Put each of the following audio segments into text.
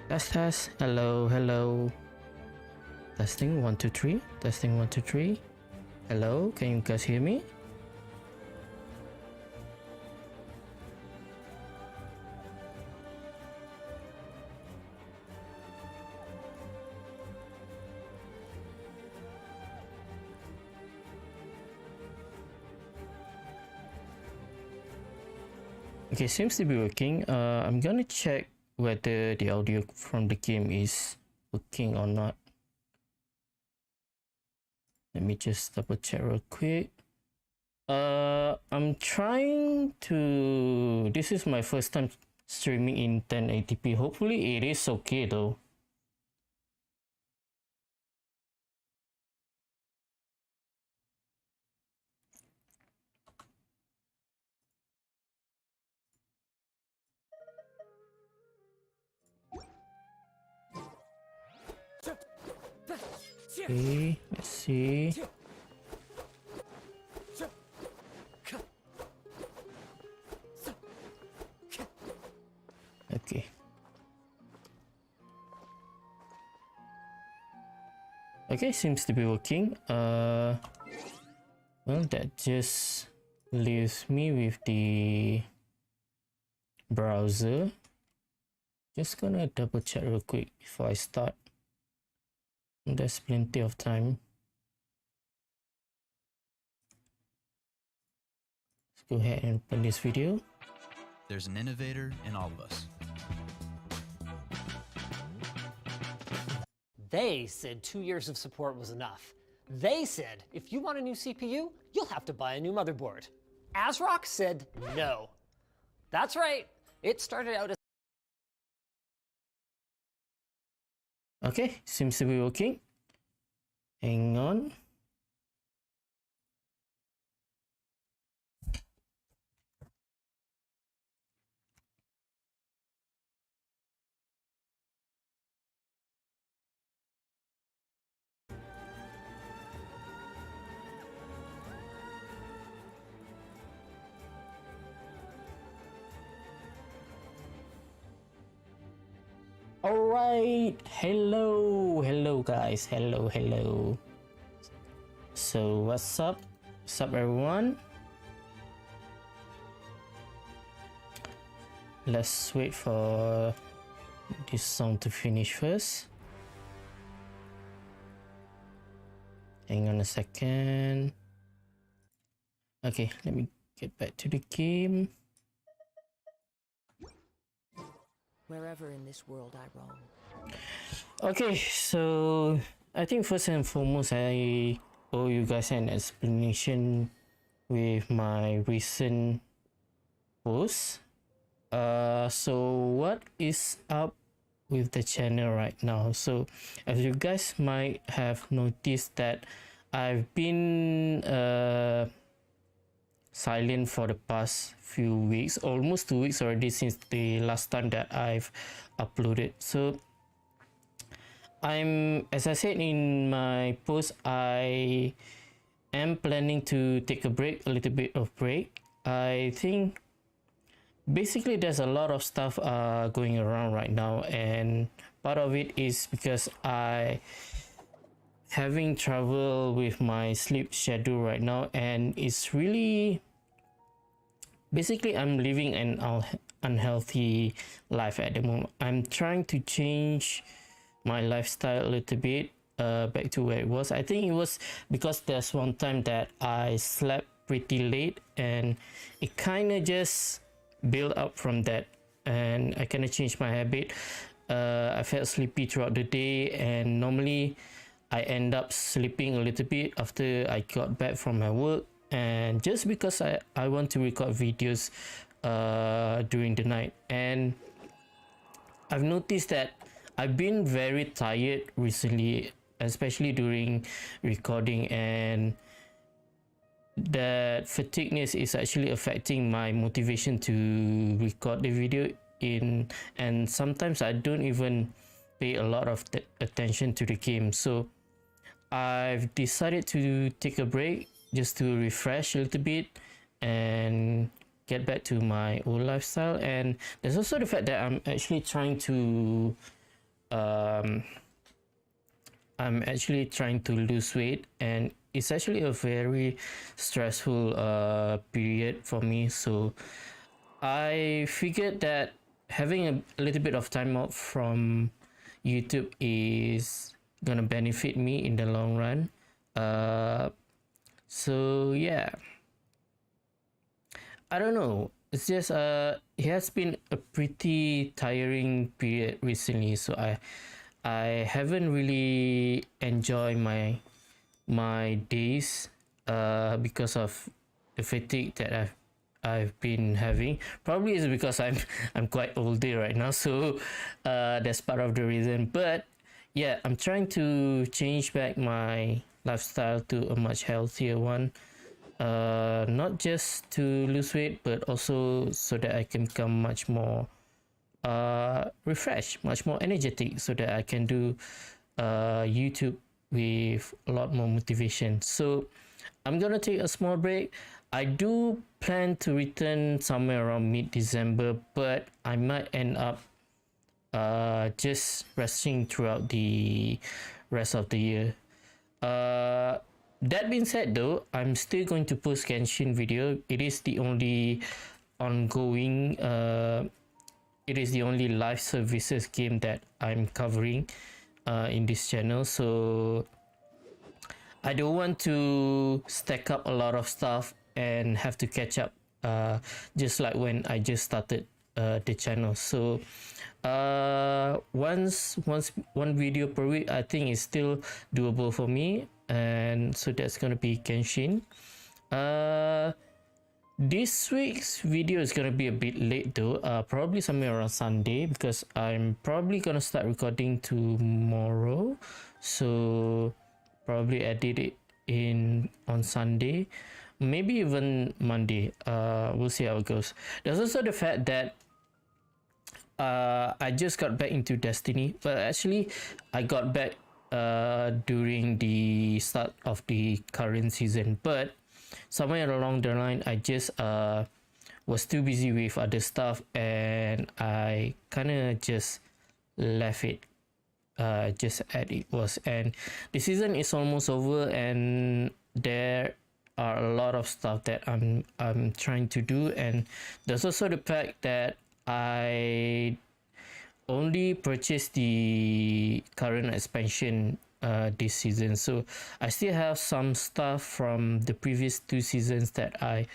Test, test. Hello, hello. Testing 1 2 3. Testing 1 2 3. Hello, can you guys hear me? Okay, seems to be working. I'm gonna check whether the audio from the game is working or not. Let me just double check real quick. I'm trying to. This is my first time streaming in 1080p. Hopefully, it is okay though. Okay, let's see. Okay. Okay, seems to be working. Well, that just leaves me with the browser. Just gonna double check real quick before I start. There's plenty of time. Let's go ahead and open this video. There's an innovator in all of us. They said 2 years of support was enough. They said if you want a new CPU, you'll have to buy a new motherboard. ASRock said no. That's right, it started out as Okay, seems to be working. Hang on. Alright, hello guys, hello. So what's up everyone? Let's wait for this song to finish first. Hang on a second. Okay, let me get back to the game. Wherever in this world I roam. Okay, so I think first and foremost I owe you guys an explanation with my recent post. So what is up with the channel right now? So as you guys might have noticed that I've been silent for the past few weeks, almost 2 weeks already since the last time that I've uploaded. So as I said in my post, I am planning to take a little bit of break. I think basically there's a lot of stuff going around right now, and part of it is because I having trouble with my sleep schedule right now, and it's really basically I'm living an unhealthy life at the moment. I'm trying to change my lifestyle a little bit back to where it was. I think it was because there's one time that I slept pretty late, and it kind of just built up from that, and I kind of changed my habit. I felt sleepy throughout the day, and normally I end up sleeping a little bit after I got back from my work, and just because I want to record videos during the night. And I've noticed that I've been very tired recently, especially during recording, and that fatigueness is actually affecting my motivation to record the video and sometimes I don't even pay a lot of attention to the game. So I've decided to take a break just to refresh a little bit and get back to my old lifestyle. And there's also the fact that I'm actually trying to I'm actually trying to lose weight, and it's actually a very stressful period for me. So I figured that having a little bit of time out from YouTube is gonna benefit me in the long run. So yeah, I don't know. It's just it has been a pretty tiring period recently. So I haven't really enjoyed my days because of the fatigue that I've been having. Probably is because I'm quite older right now, so that's part of the reason. But yeah, I'm trying to change back my lifestyle to a much healthier one. Not just to lose weight, but also so that I can become much more refreshed, much more energetic, so that I can do YouTube with a lot more motivation. So I'm gonna take a small break. I do plan to return somewhere around mid-December, but I might end up just resting throughout the rest of the year. That being said, though, I'm still going to post Genshin video. It is the only ongoing it is the only live services game that I'm covering in this channel. So I don't want to stack up a lot of stuff and have to catch up just like when I just started the channel. So once one video per week, I think is still doable for me, and so that's gonna be Genshin. This week's video is gonna be a bit late though, probably somewhere around Sunday, because I'm probably gonna start recording tomorrow, so probably edit it in on Sunday, maybe even Monday. We'll see how it goes. There's also the fact that I just got back into Destiny. Well, actually, I got back during the start of the current season, but somewhere along the line, I just was too busy with other stuff, and I kind of just left it just as it was. And the season is almost over, and there are a lot of stuff that I'm trying to do. And there's also the fact that I only purchased the current expansion this season, so I still have some stuff from the previous 2 seasons that I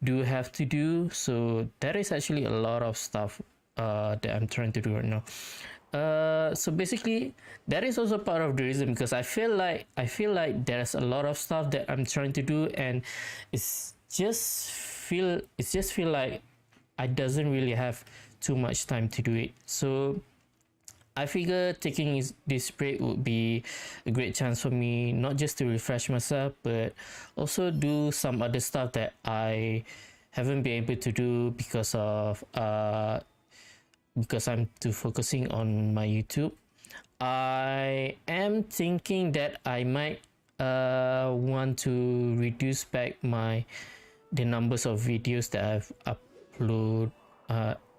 do have to do. So that is actually a lot of stuff that I'm trying to do right now. So basically that is also part of the reason, because I feel like there's a lot of stuff that I'm trying to do, and it's just feel like I doesn't really have too much time to do it. So I figure taking this break would be a great chance for me, not just to refresh myself, but also do some other stuff that I haven't been able to do because I'm too focusing on my YouTube. I am thinking that I might want to reduce back the numbers of videos that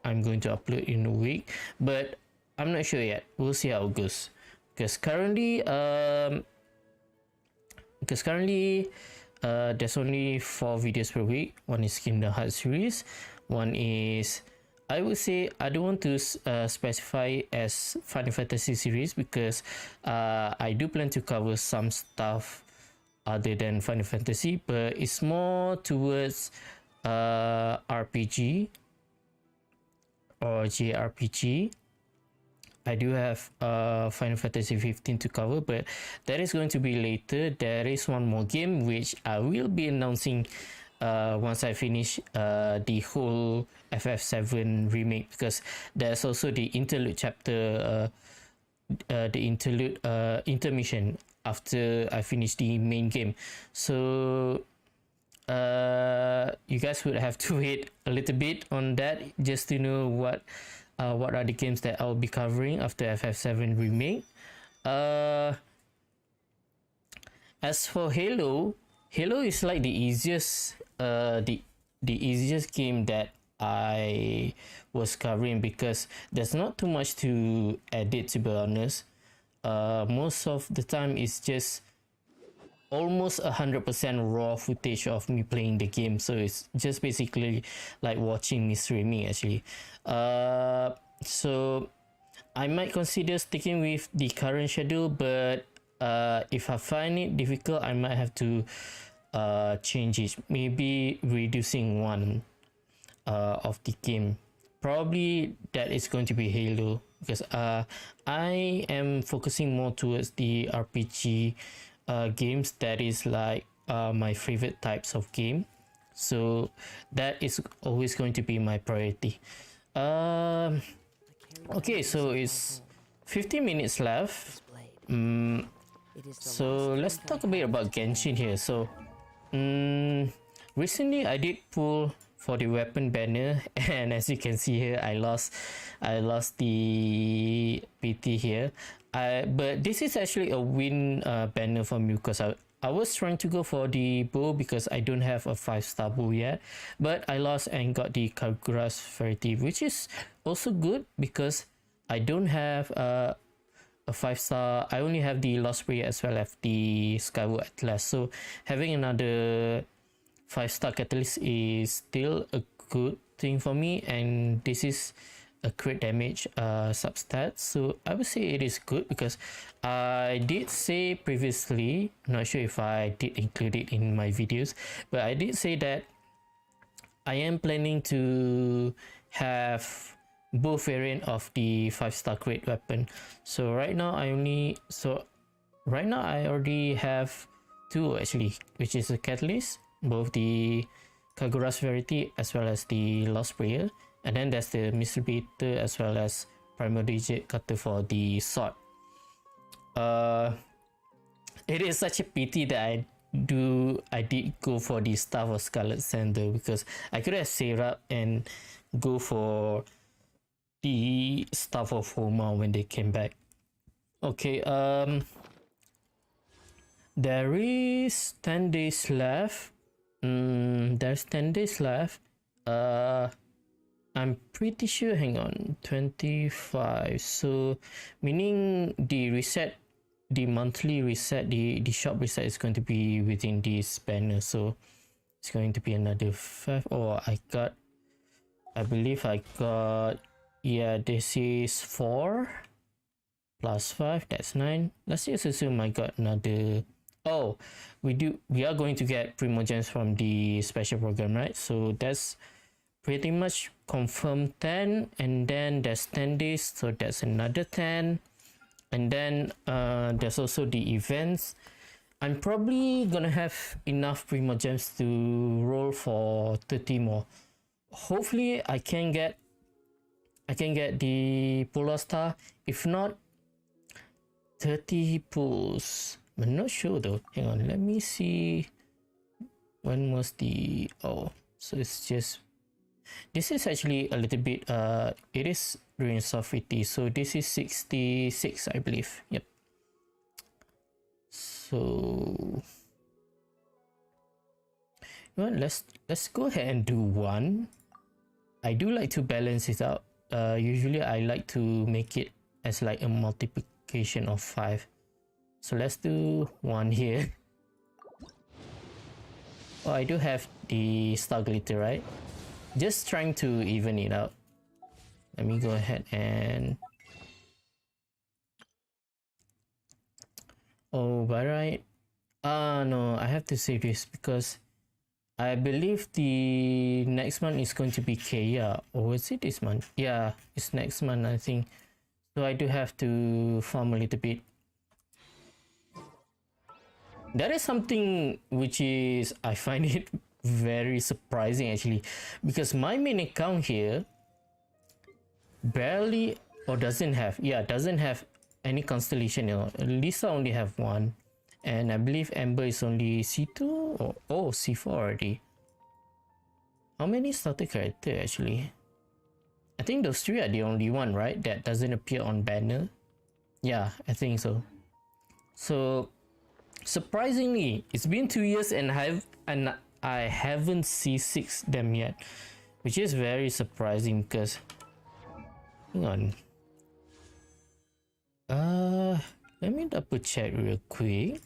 I'm going to upload in a week, but I'm not sure yet. We'll see how it goes. Because currently, there's only 4 videos per week. One is Kingdom Hearts series. One is, I would say, I don't want to specify as Final Fantasy series, because I do plan to cover some stuff other than Final Fantasy, but it's more towards RPG or JRPG. I do have Final Fantasy 15 to cover, but that is going to be later. There is one more game which I will be announcing once I finish the whole FF7 remake, because there's also the interlude chapter, intermission after I finish the main game. So you guys would have to wait a little bit on that just to know what are the games that I'll be covering after FF7 remake. As for Halo is like the easiest game that I was covering, because there's not too much to edit, to be honest. Most of the time it's just almost 100% raw footage of me playing the game, so it's just basically like watching me streaming actually. So I might consider sticking with the current schedule, but if I find it difficult, I might have to change it, maybe reducing one of the game. Probably that is going to be Halo, because I am focusing more towards the RPG games. That is like my favorite types of game, so that is always going to be my priority. Okay, so it's 50 minutes left. So let's talk a bit about Genshin here. So recently I did pull for the weapon banner, and as you can see here, I lost the PT here. But this is actually a win banner for me, because I was trying to go for the bow because I don't have a 5-star bow yet, but I lost and got the Kagura's Verity, which is also good because I don't have a 5-star. I only have the Lost Prayer as well as the Skyward Atlas, so having another 5-star catalyst is still a good thing for me, and this is a crit damage substat, so I would say it is good, because I did say previously, not sure if I did include it in my videos, but I did say that I am planning to have both variant of the 5-star crit weapon. So right now I already have two actually, which is a catalyst, both the Kagura's Verity as well as the Lost Prayer, and then there's the Mystery Beater as well as Primal Digit Cutter for the sword. It is such a pity that I did go for the Staff of Scarlet Sandal, because I could have saved up and go for the Staff of Homa when they came back. Okay, there is 10 days left. There's 10 days left. I'm pretty sure, hang on, 25, so meaning the reset, the monthly reset, the shop reset is going to be within this banner, so it's going to be another 5. I believe I got, yeah, this is 4 plus 5, that's 9. Let's just assume I got another, oh, we are going to get Primogems from the special program, right? So that's pretty much confirmed 10, and then there's 10 days, so that's another 10, and then there's also the events. I'm probably gonna have enough Primogems to roll for 30 more. Hopefully I can get the Polar Star. If not, 30 pulls. I'm not sure though. Hang on, let me see. When was the, oh, so it's just, this is actually a little bit, it is during Softity, so this is 66, I believe. Yep. So you know what, let's go ahead and do one. I do like to balance it out. Usually I like to make it as like a multiplication of 5. So let's do 1 here. Oh, I do have the Star Glitter, right? Just trying to even it out. Let me go ahead and, oh, but right, no, I have to save this because I believe the next month is going to be Kaya, or is it this month? Yeah, it's next month, I think. So I do have to farm a little bit. That is something which is, I find it very surprising actually, because my main account here barely, or doesn't have any constellation. You know, Lisa only have 1, and I believe Amber is only C2 or C4 already. How many starter character actually? I think those 3 are the only one, right, that doesn't appear on banner. Yeah, I think so. So surprisingly, it's been 2 years and I haven't C6 them yet. which is very surprising because, hang on, let me double check real quick.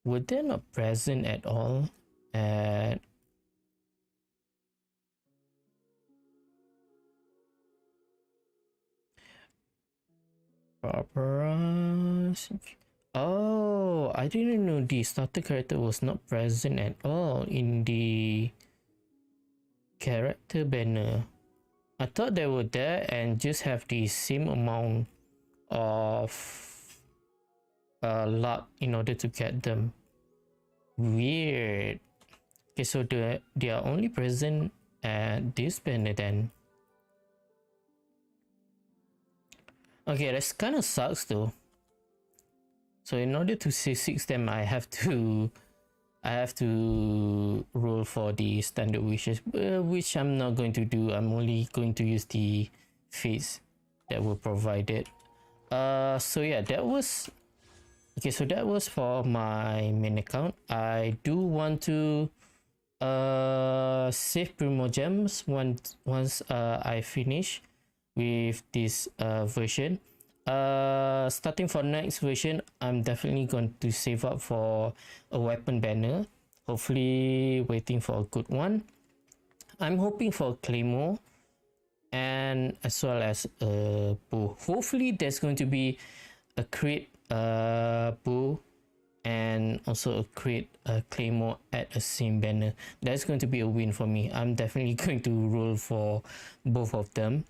Were they not present at all at Oh, I didn't know the starter character was not present at all in the character banner. I thought they were there and just have the same amount of luck in order to get them. Weird. Okay, so they are only present at this banner then. Okay, that's kind of sucks though. So in order to C6 them, I have to roll for the standard wishes, which I'm not going to do. I'm only going to use the fates that were provided. So yeah, that was okay. So that was for my main account. I do want to save Primogems once I finish with this version. Starting for next version, I'm definitely going to save up for a weapon banner. Hopefully waiting for a good one. I'm hoping for a claymore and as well as a bow. Hopefully there's going to be a crit bow and also a crit claymore at a same banner. That's going to be a win for me. I'm definitely going to roll for both of them.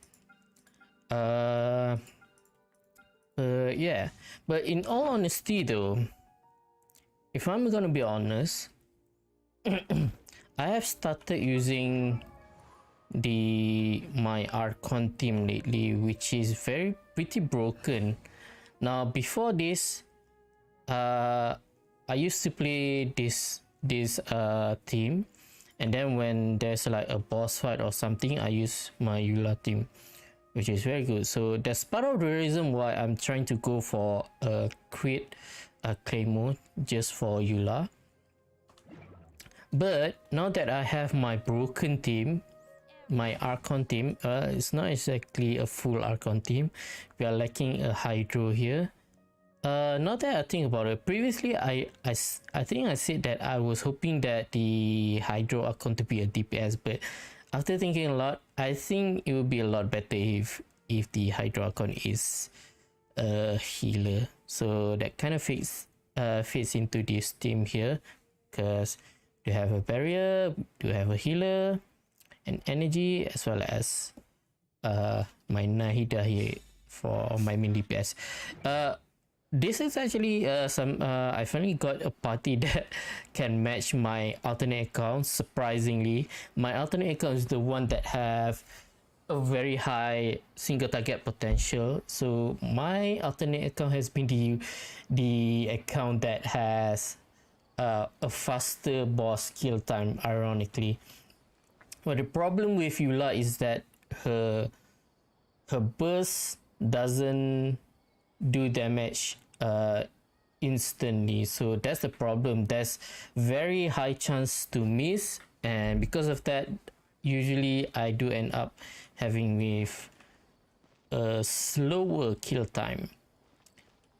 Yeah, but in all honesty though, if I'm gonna be honest, I have started using my Archon team lately, which is pretty broken. Now before this, I used to play this team, and then when there's like a boss fight or something, I use my Eula team, which is very good. So that's part of the reason why I'm trying to go for a claymore just for Eula. But now that I have my broken team, my Archon team, it's not exactly a full Archon team. We are lacking a Hydro here. Now that I think about it, previously I think I said that I was hoping that the Hydro Archon to be a DPS, but after thinking a lot, I think it would be a lot better if the Hydro Archon is a healer. So that kind of fits into this team here, because you have a barrier, you have a healer, and energy, as well as my Nahida here for my main DPS. This is actually I finally got a party that can match my alternate account. Surprisingly, my alternate account is the one that have a very high single target potential. So my alternate account has been the account that has a faster boss kill time, ironically. But the problem with Eula is that her burst doesn't do damage instantly, so that's the problem. There's very high chance to miss, and because of that, usually I do end up having with a slower kill time.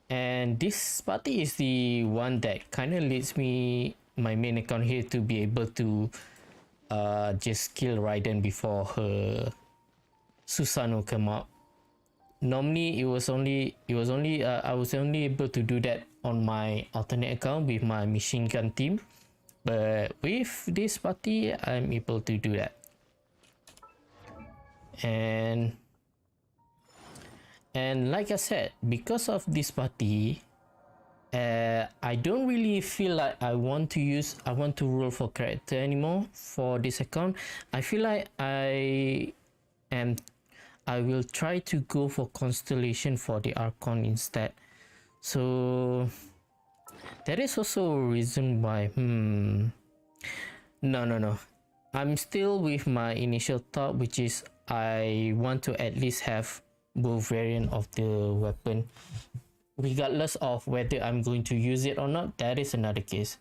And this party is the one that kind of leads me, my main account here, to be able to just kill Raiden before her Susanoo come out. Normally I was only able to do that on my alternate account with my machine gun team, but with this party I'm able to do that. And like I said, because of this party, I don't really feel like I want to roll for character anymore for this account. I feel like I will try to go for Constellation for the Archon instead. So that is also a reason why. No. I'm still with my initial thought, which is I want to at least have both variant of the weapon, regardless of whether I'm going to use it or not. That is another case.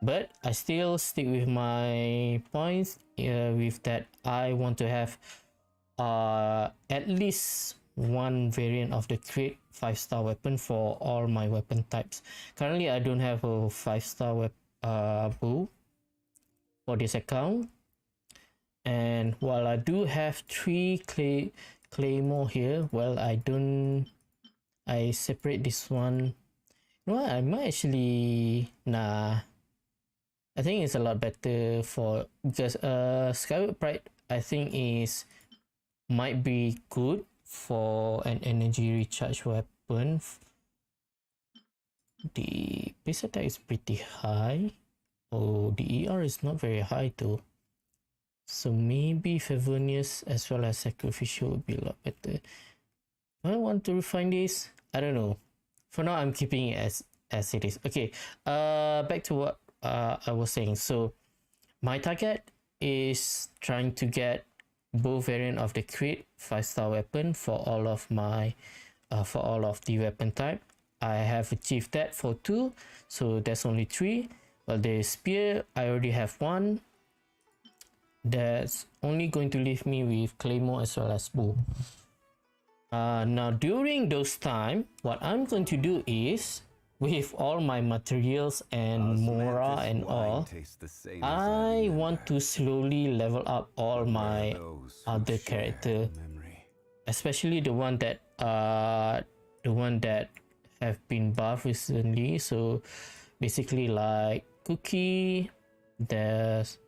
but I still stick with my points with that I want to have at least one variant of the crate 5-star weapon for all my weapon types. Currently I don't have a 5-star bow for this account, and while I do have 3 claymore here, well, I separate this one. You know what, I might actually, I think it's a lot better for, because Skyward Pride I think might be good for an energy recharge weapon. The base attack is pretty high. Oh, the ER is not very high though. So maybe Favonius as well as Sacrificial would be a lot better. Do I want to refine this? I don't know. For now, I'm keeping it as it is. Okay, back to what I was saying. So my target is trying to get both variant of the crate 5-star weapon for all of my for all of the weapon type. I have achieved that for 2, so that's only 3. Well, the spear I already have 1. That's only going to leave me with claymore as well as bow. Now during those time, what I'm going to do is, with all my materials and mora and all, I want to slowly level up all my other character, especially the one that have been buffed recently. So basically like Cookie, there's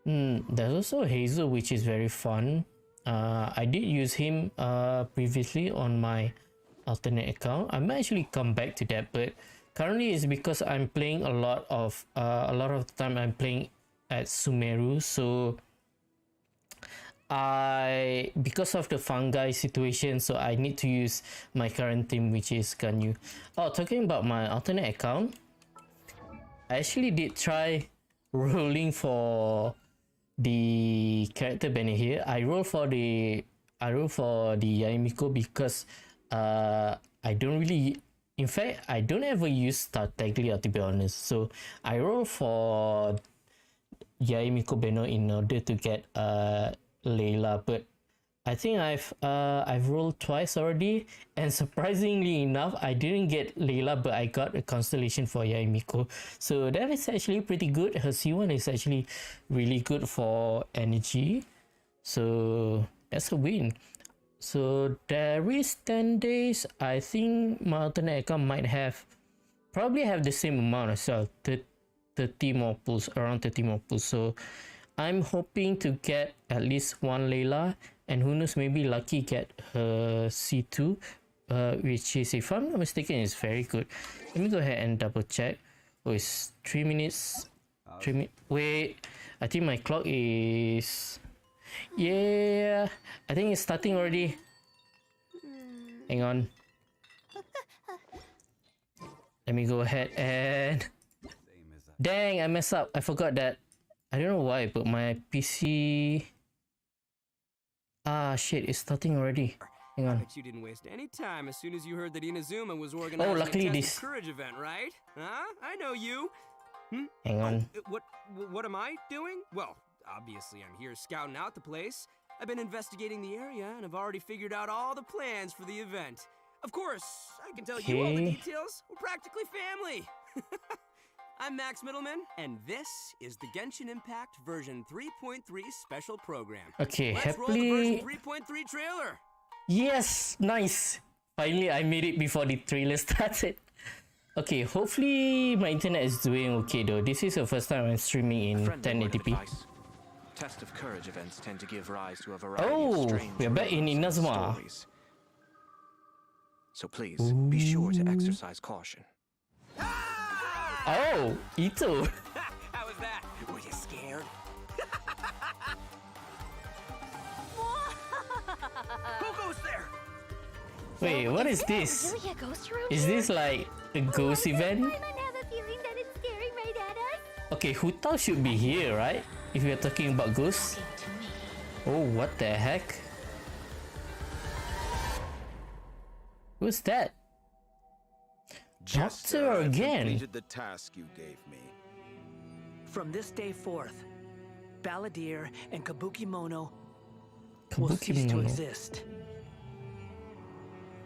also Hazel, which is very fun. I did use him previously on my alternate account. I might actually come back to that, but currently it's because I'm playing a lot of the time I'm playing at Sumeru, so because of the fungi situation, so I need to use my current team, which is Ganyu. Oh, talking about my alternate account, I actually did try rolling for the character banner here. I roll for the Yaimiko because I don't really, in fact I don't ever use Tartaglia, to be honest. So I roll for Yaimiko banner in order to get Layla, but I think I've rolled twice already, and surprisingly enough, I didn't get Layla, but I got a constellation for Yaimiko. So that is actually pretty good. Her C1 is actually really good for energy. So that's a win. So there is 10 days. I think my alternate account might probably have the same amount as well. 30 more pulls, around 30 more pulls. So I'm hoping to get at least one Layla, and who knows, maybe Lucky get her C2, which is, if I'm not mistaken, is very good. Let me go ahead and double check. Oh, it's 3 minutes. 3 minutes. Wait, I think my clock is. Yeah, I think it's starting already. Hang on. Let me go ahead and. Dang, I messed up. I forgot that. I don't know why, but my PC. Ah, shit, it's starting already. Hang on. Bet you didn't waste any time as soon as you heard that Inazuma was organizing luckily a this. Test of Courage event, right? Huh? I know you. Hang on. What am I doing? Well, obviously I'm here scouting out the place. I've been investigating the area and I've already figured out all the plans for the event. Of course, I can tell you all the details. We're practically family. I'm Max Middleman, and this is the Genshin Impact version 3.3 special program. Okay, Let's roll the version 3.3 trailer. Yes, nice. Finally, I made it before the trailer started. Okay, hopefully my internet is doing okay though. This is the first time I'm streaming in 1080p. Test of Courage events tend to give rise to a variety of strange we're back in rumors and Inazuma. stories. So please, be sure to exercise caution. Oh, Ito. How was that? Were you scared? Who goes there? Wait, what is this? Really a ghost room? Is this like a ghost event? Paimon have a feeling that it's staring right at us. Okay, Hutao should be here, right? If we're talking about ghosts. Oh, what the heck? Who's that? Chester I've again. completed the task you gave me. From this day forth, Balladeer and Kabukimono will cease to Kabukimono. exist.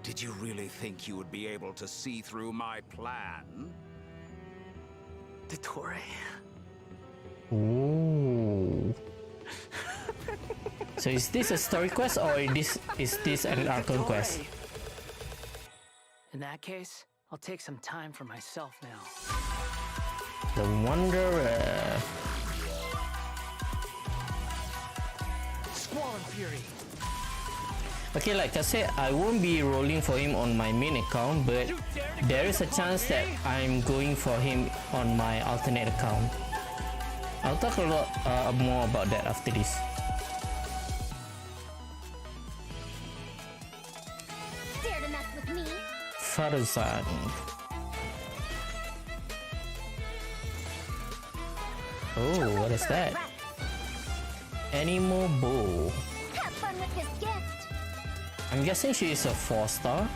Did you really think you would be able to see through my plan? Dottore. Ooh. So is this a story quest or is this an Archon quest? In that case, I'll take some time for myself now. The Wanderer. Squall and Fury. Okay, like I said, I won't be rolling for him on my main account, but there is a chance that I'm going for him on my alternate account. I'll talk a lot more about that after this. Dare to mess with me? Farzan. Oh, what is that? Animal Bow. Have fun with this gift. I'm guessing she is a 4-star.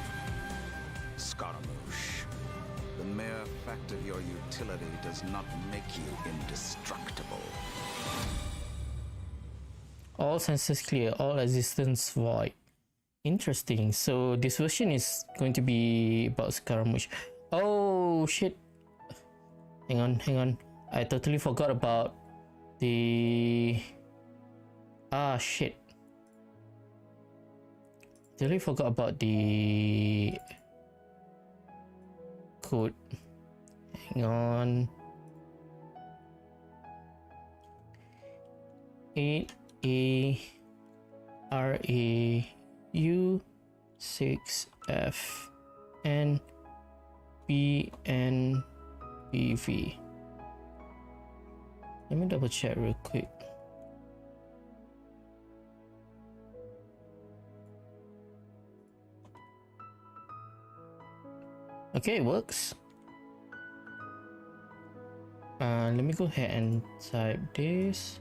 Scaramouche. The mere fact of your utility does not make you indestructible. All senses clear, all existence void. Interesting. So this version is going to be about Scaramouche. Oh shit. Hang on. I totally forgot about the... Ah shit. Totally forgot about the code. Hang on. 8ARAU6FNBNBV. Let me double check real quick. Okay, it works. Let me go ahead and type this.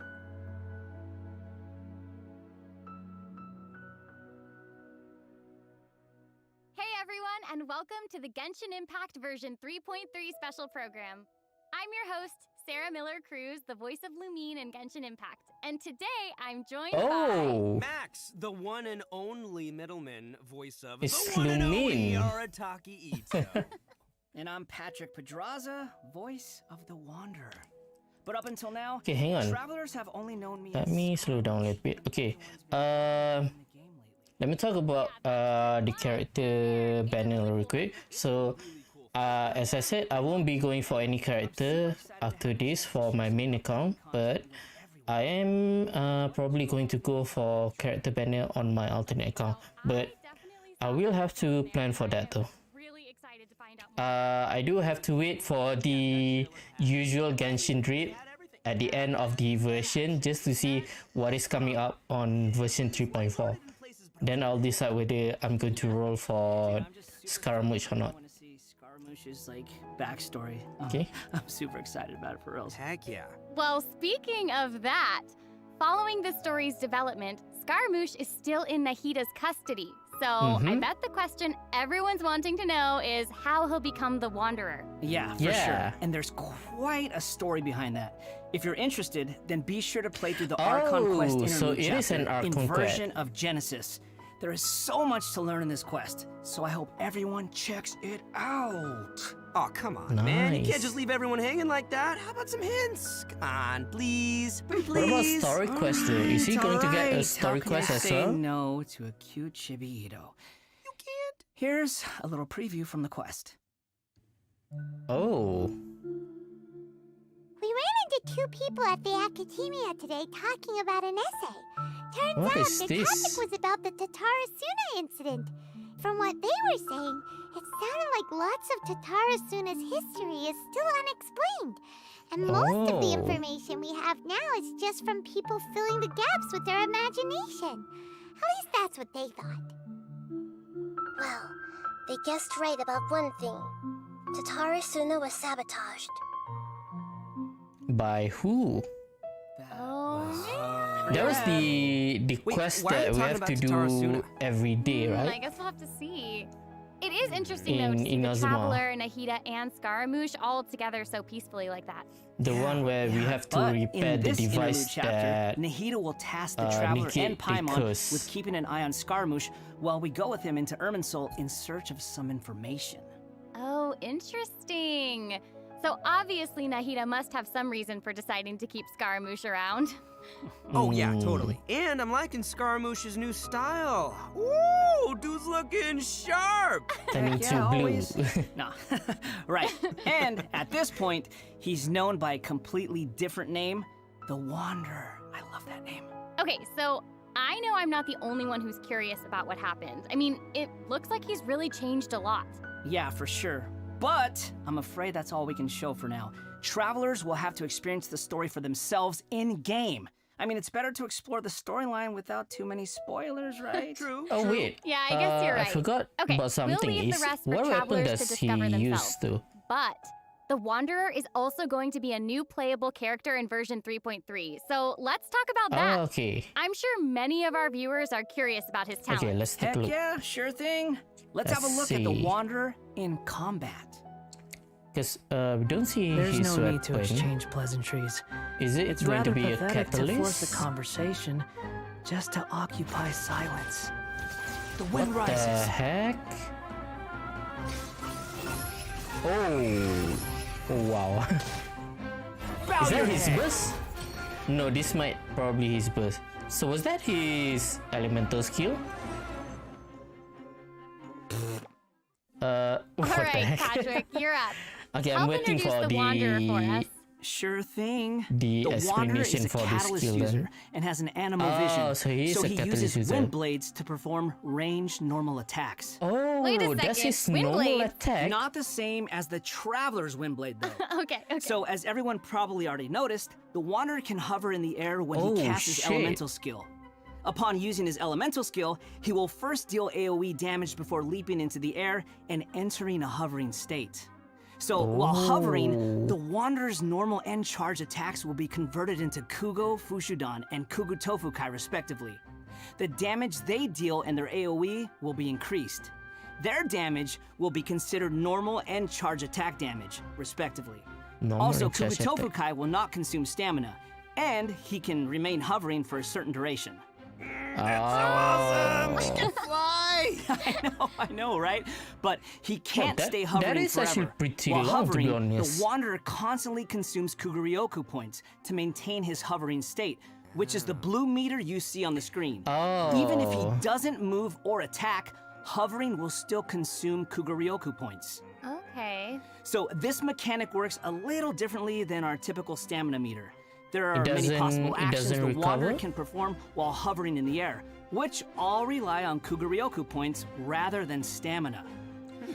Hey everyone, and welcome to the Genshin Impact version 3.3 special program. I'm your host, Sarah Miller Cruz, the voice of Lumine in Genshin Impact. And today I'm joined by... Max, the one and only middleman voice of It's the one and only Lumine. Arataki Ito. And I'm Patrick Pedraza, voice of the Wanderer. But up until now, Okay, hang on. travelers have only known me Let as me slow down a little bit. Okay. Let me talk about the character banner real quick. So as I said, I won't be going for any character after this for my main account, but I am probably going to go for character banner on my alternate account, but I will have to plan for that though. I do have to wait for the usual Genshin drip at the end of the version just to see what is coming up on version 3.4. Then I'll decide whether I'm going to roll for Scaramouche or not. I want to see Scaramouche's like backstory. Okay. I'm super excited about it for real. Heck yeah. Well, speaking of that, following the story's development, Scaramouche is still in Nahida's custody. So I bet the question everyone's wanting to know is how he'll become the Wanderer. Yeah, for sure. And there's quite a story behind that. If you're interested, then be sure to play through the Archon Quest interlude so it is an chapter in Archon quest. version of Genesis. There is so much to learn in this quest, so I hope everyone checks it out. Oh, come on, man. You Nice. can't just leave everyone hanging like that. How about some hints? Come on, please. Please. What about story quest though? Is he going to get a Alright, story how can quest I as say well? no to a cute chibi Ito? You can't. Here's a little preview from the quest. Oh. We ran into two people at the academia today talking about an essay. Turns What out is the this? topic was about the Tatarasuna incident. From what they were saying, it sounded like lots of Tatarasuna's history is still unexplained. And most of the Oh. information we have now is just from people filling the gaps with their imagination. At least that's what they thought. Well, they guessed right about one thing. Tatarasuna was sabotaged. By who? That was the quest why are you that we talking have about to do Tatarasuna? every day, I right? guess we'll have to see. It is is interesting though to see the Traveler, Nahida, and Scaramouche all together so peacefully like that. The one where we have to But repair in the this interlude device chapter, that Nahida will task the Traveler and negate Paimon because- with keeping an eye on Scaramouche while we go with him into Irminsul in search of some information. Oh, interesting. So obviously Nahida must have some reason for deciding to keep Scaramouche around. Oh yeah, totally. And I'm liking Scaramouche's new style. Ooh, dude's looking sharp. turning to Yeah, blue. always. No. Right. And at this point, he's known by a completely different name, the Wanderer. I love that name. Okay, so I know I'm not the only one who's curious about what happened. I mean, it looks like he's really changed a lot. Yeah, for sure. But I'm afraid that's all we can show for now. Travelers will have to experience the story for themselves in-game. I mean, it's better to explore the storyline without too many spoilers, right? True. Oh wait. Yeah, I guess you're right. I forgot Okay, about something. we'll leave Is the rest for what weapon travelers to does he discover themselves. use though? But the Wanderer is also going to be a new playable character in version 3.3. So let's talk about that. Oh, okay. I'm sure many of our viewers are curious about his talent. Okay, let's take Heck a look. yeah, sure thing. Let's have a Let's look at the see. Wanderer in combat. Because we don't see There's his no weapon. need to exchange pleasantries. Is it It's going rather to be a pathetic to force catalyst? a conversation just to occupy silence. The What wind the rises. heck? Oh, oh wow. Bow Is your that his head. burst? No, this might probably his burst. So was that his elemental skill? What All the right, heck? Patrick, you're up. Okay, I'm Help waiting introduce for the Wanderer for us. Sure thing. the Wanderer is explanation a for this catalyst skill user then. and has an animal Oh, vision. so he is a he catalyst uses user. wind blades to perform ranged normal attacks. Oh, Wait a that's second, his wind normal blade. attack. Not the same as the Traveler's wind blade, though. Okay. So, as everyone probably already noticed, the Wanderer can hover in the air when Oh, he casts his shit. elemental skill. Upon using his elemental skill, he will first deal AoE damage before leaping into the air and entering a hovering state. So, while hovering, the Wanderer's normal end charge attacks will be converted into Kugo Fushudan and Kugu Tofukai, respectively. The damage they deal and their AoE will be increased. Their damage will be considered normal and charge attack damage, respectively. Normal Also, and charge Kugu attack. Tofukai will not consume stamina, and he can remain hovering for a certain duration. Oh. Fly! I know, right? But he can't that- stay that hovering is actually forever. pretty While long, to be hovering, honest. the Wanderer constantly consumes Kuguryoku points to maintain his hovering state, which is the blue meter you see on the screen. Even if he Oh. doesn't move or attack, hovering will still consume Kuguryoku points. Okay. So this mechanic works a little differently than our typical stamina meter. There are It many doesn't- possible it actions doesn't the Wanderer recover? can perform while hovering in the air, which all rely on Kuguryoku points rather than stamina.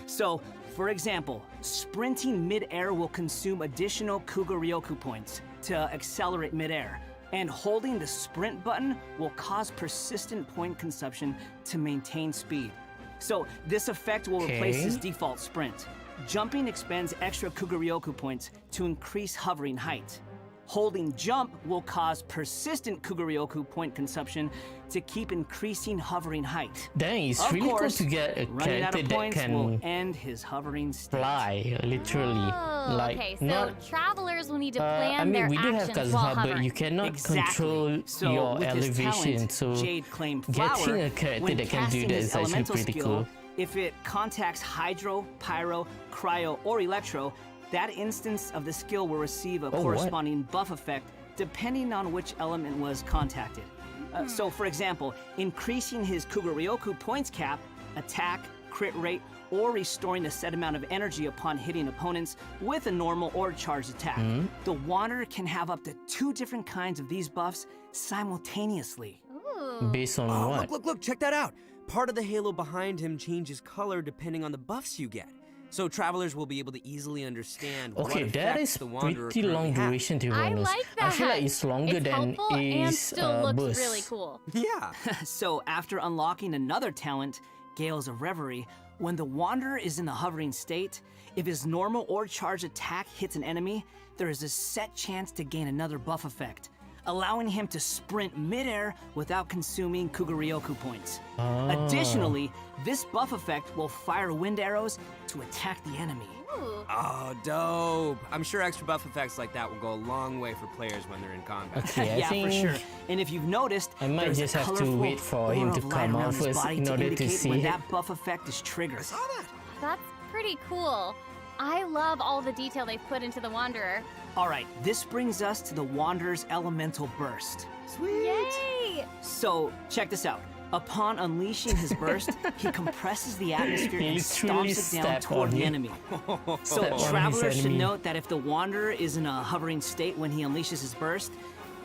So, for example, sprinting mid-air will consume additional Kuguryoku points to accelerate mid-air, and holding the sprint button will cause persistent point consumption to maintain speed. So, this effect will replace his Okay. default sprint. Jumping expends extra Kuguryoku points to increase hovering height. Holding jump will cause persistent Kuguryoku point consumption to keep increasing hovering height. Dang, it's Of really cool course, to get a running out character of that points will can end his hovering state. fly, literally. Oh, Like, okay, so not, travelers will need to plan I mean, their we do have actions while Kazuha, but hovering. you cannot Exactly. control So, your with his elevation. talent, So, Jade Claim getting Flower, a character when that can do casting that his is actually elemental pretty skill, cool. if it contacts Hydro, Pyro, Cryo, or Electro, that instance of the skill will receive a what? corresponding buff effect depending on which element was contacted. So, for example, increasing his Kuguryoku points cap, attack, crit rate, or restoring a set amount of energy upon hitting opponents with a normal or charged attack. The Wanderer can have up to 2 different kinds of these buffs simultaneously. Based on Oh, what? look, check that out. Part of the halo behind him changes color depending on the buffs you get. So travelers will be able to easily understand what Okay, that effects is the Wanderer pretty long currently has. duration to be I honest. like I feel that. like it's longer It's than helpful and his still looks burst. really cool. Yeah. So, after unlocking another talent, Gales of Reverie, when the Wanderer is in the hovering state, if his normal or charged attack hits an enemy, there is a set chance to gain another buff effect. allowing him to sprint midair without consuming Kuguryoku points. Ah. Additionally, this buff effect will fire wind arrows to attack the enemy. Oh, dope. I'm sure extra buff effects like that will go a long way for players when they're in combat. Okay, I Yeah, think for sure. And if you've noticed, I might there's just a have to colorful wait for him aura to of light come around out his first body in order to indicate see when it. that buff effect is triggered. That's pretty cool. I love all the detail they've put into the Wanderer. All right, this brings us to the Wanderer's elemental burst. Yay! So, check this out. Upon unleashing his burst, he compresses the atmosphere He and literally stomps it down stepped toward on the me. enemy. So, Step on his travelers should enemy. note that if the Wanderer is in a hovering state when he unleashes his burst,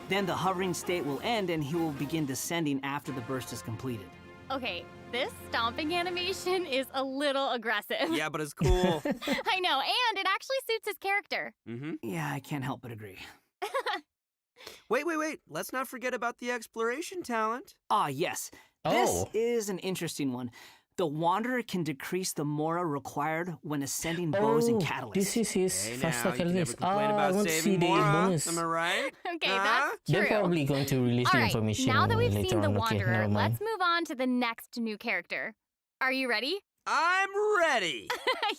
then the hovering state will end and he will begin descending after the burst is completed. Okay, this stomping animation is a little aggressive. Yeah, but it's cool. I know, and it actually suits his character. Yeah, I can't help but agree. Wait. Let's not forget about the exploration talent. Ah, yes. This Oh. is an interesting one. The Wanderer can decrease the mora required when ascending bows and catalysts. This is his Hey, fast now, you can never catalyst. complain I about want to see saving the Mora. bonus. Am I right? Okay, Huh? that's They're true. probably going to release All the right, information now that we've later seen the on. Okay, Wanderer, never mind. let's move on to the next new character. Are you ready? I'm ready.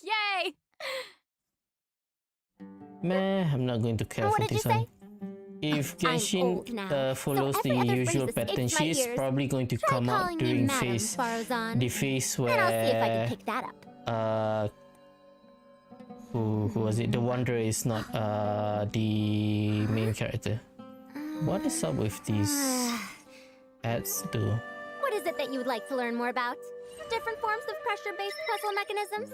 Yay! Meh, I'm not going to care What for did you this one. say? If I'm Genshin old now, follows so the every other usual phrase pattern, escapes my she's ears. probably going to Try come out calling me during Madam phase Farazan, the phase and I'll see if I can where pick that up. who was it? The Wanderer is not the main character. What is up with these ads though? What is it that you would like to learn more about? Different forms of pressure-based puzzle mechanisms?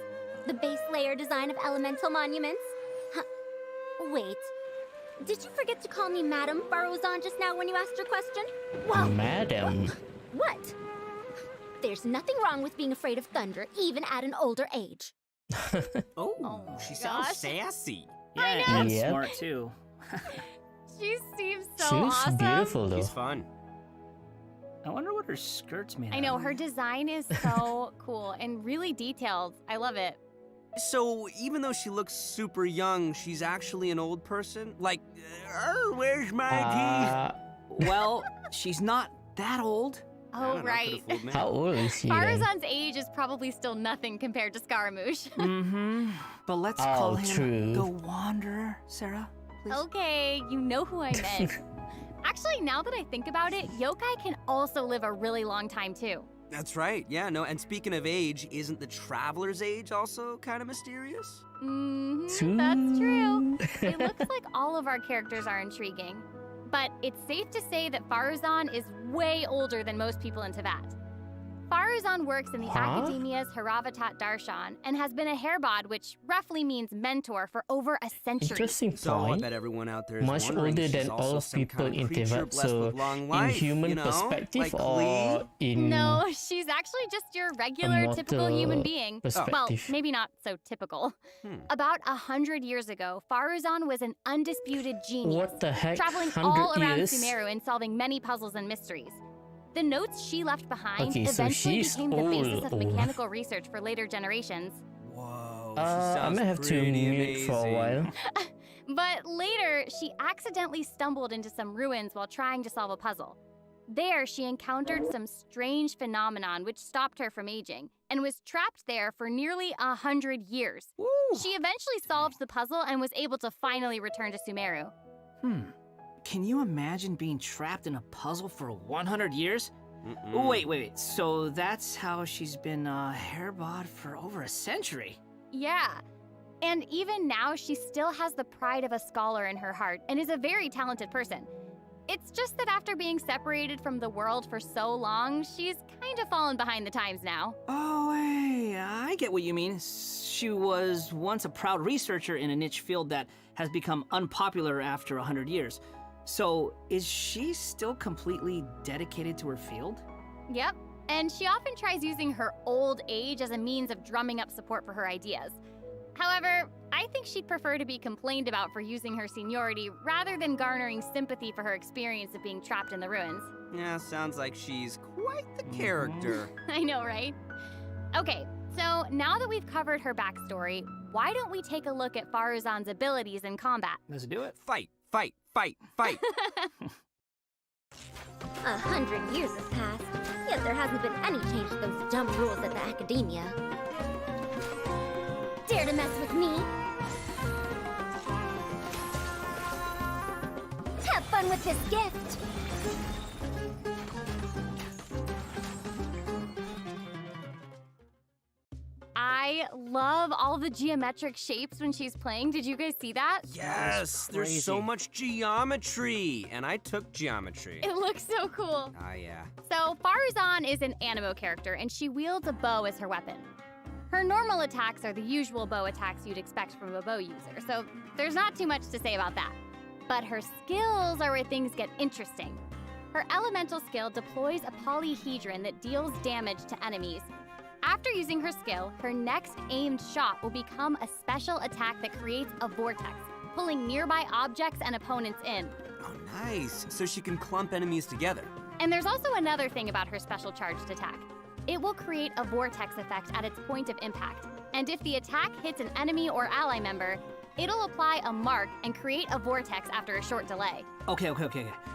The base layer design of elemental monuments? Huh. Wait. Did you forget to call me Madam Farazan just now when you asked your question? Whoa! Madam. What? There's nothing wrong with being afraid of thunder, even at an older age. Oh, she sounds sassy. Yeah, I know. and Yep. smart too. She seems so She looks awesome. beautiful though. She's fun. I wonder what her skirt's made I know, out of. her design is so cool and really detailed. I love it. So, even though she looks super young, she's actually an old person? Like, where's my teeth? Well, she's not that old. I Oh, don't know, right. could've fooled me. How old is she then? Farazan's age is probably still nothing compared to Scaramouche. Mm-hmm. But let's Oh, call him true. the Wanderer, Sarah. Please. Okay, you know who I meant. Actually, now that I think about it, yokai can also live a really long time too. That's right, yeah, no, and speaking of age, isn't the Traveler's age also kind of mysterious? Mm-hmm, that's true. It looks like all of our characters are intriguing. But it's safe to say that Farazan is way older than most people in Teyvat. Farazan works in the Academia's Haravatat Darshan and has been a hairbod, which roughly means mentor, for over a century. Interesting So I point. bet everyone out there is Much wondering older if than she's all also of some people kind of in creature Teyvat. blessed So, with long in life, human you know? perspective like or Lee? in No, she's actually just your regular, typical human mortal being. perspective? Well, maybe not so typical. About 100 years ago, Farazan was an undisputed genius, What the heck? traveling 100 all around years? Sumeru and solving many puzzles and mysteries. The notes she left behind Okay, so eventually she's became the basis of old. mechanical research for later generations. Whoa, I might have to mute for a while. But later, she accidentally stumbled into some ruins while trying to solve a puzzle. There, she encountered some strange phenomenon which stopped her from aging, and was trapped there for nearly 100 years. She eventually solved the puzzle and was able to finally return to Sumeru. Can you imagine being trapped in a puzzle for 100 years? Wait. So that's how she's been a hairbod for over a century? Yeah. And even now, she still has the pride of a scholar in her heart and is a very talented person. It's just that after being separated from the world for so long, she's kind of fallen behind the times now. Oh, hey, I get what you mean. She was once a proud researcher in a niche field that has become unpopular after 100 years. So, is she still completely dedicated to her field? Yep. And she often tries using her old age as a means of drumming up support for her ideas. However, I think she'd prefer to be complained about for using her seniority rather than garnering sympathy for her experience of being trapped in the ruins. Yeah, sounds like she's quite the character. I know, right? Okay, so now that we've covered her backstory, why don't we take a look at Farazan's abilities in combat? Let's do it. Fight. 100 years have passed, yet there hasn't been any change to those dumb rules at the academia. Dare to mess with me? Have fun with this gift! I love all the geometric shapes when she's playing. Did you guys see that? Yes, there's so much geometry, and I took geometry. It looks so cool. Ah, yeah. So Faruzan is an Animo character, and she wields a bow as her weapon. Her normal attacks are the usual bow attacks you'd expect from a bow user, so there's not too much to say about that. But her skills are where things get interesting. Her elemental skill deploys a polyhedron that deals damage to enemies. After using her skill, her next aimed shot will become a special attack that creates a vortex, pulling nearby objects and opponents in. Oh, nice. So she can clump enemies together. And there's also another thing about her special charged attack. It will create a vortex effect at its point of impact. And if the attack hits an enemy or ally member, it'll apply a mark and create a vortex after a short delay. Okay.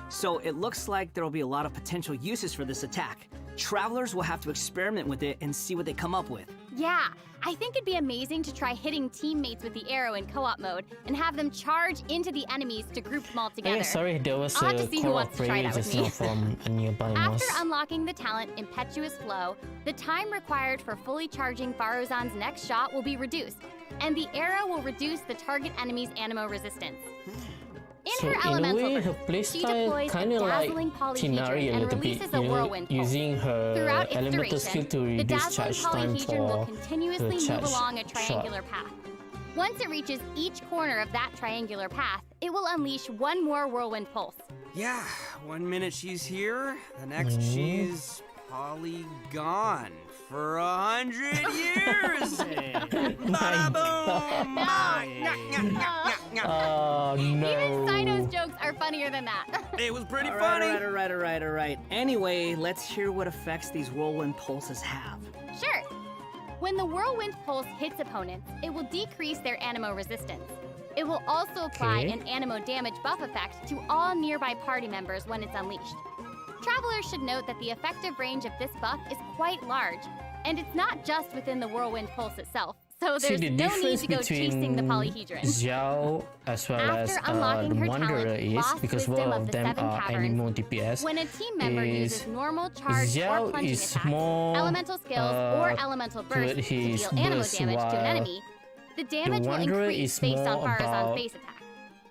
So it looks like there will be a lot of potential uses for this attack. Travelers will have to experiment with it and see what they come up with. Yeah, I think it'd be amazing to try hitting teammates with the arrow in co-op mode and have them charge into the enemies to group them all together. Yeah, sorry, there was I'll have a to see who wants to try that with me. from a nearby After unlocking the talent Impetuous Flow, the time required for fully charging Faruzan's next shot will be reduced, and the arrow will reduce the target enemy's animo resistance. In her elemental burst, she deploys a dazzling polyhedron and releases a whirlwind pulse. Using her Throughout its elemental skill duration, to the reduce dazzling charge time polyhedron will for continuously the move charge along a triangular shot. path. Once it reaches each corner of that triangular path, it will unleash one more whirlwind pulse. Yeah, 1 minute she's here, the next she's polygone for 100 years. Bada-boom! Oh, no. Even Sino's jokes are funnier than that. It was pretty All funny. right. Anyway, let's hear what effects these whirlwind pulses have. Sure. When the whirlwind pulse hits opponents, it will decrease their animo resistance. It will also apply an animo damage buff effect to all nearby party members when it's unleashed. Travelers should note that the effective range of this buff is quite large, and it's not just within the whirlwind pulse itself, so there's no need to go chasing the polyhedron. Xiao as well After as unlocking her Wanderer talent, is, Lost because Wisdom both of of the them Seven are Caverns, animal DPS. when a team member uses normal charge or Xiao plunging is attacks, more elemental skills, or elemental burst to his deal animo burst, damage to an while enemy, the damage will Wanderer increase is based on more Faruzan's about, base attack.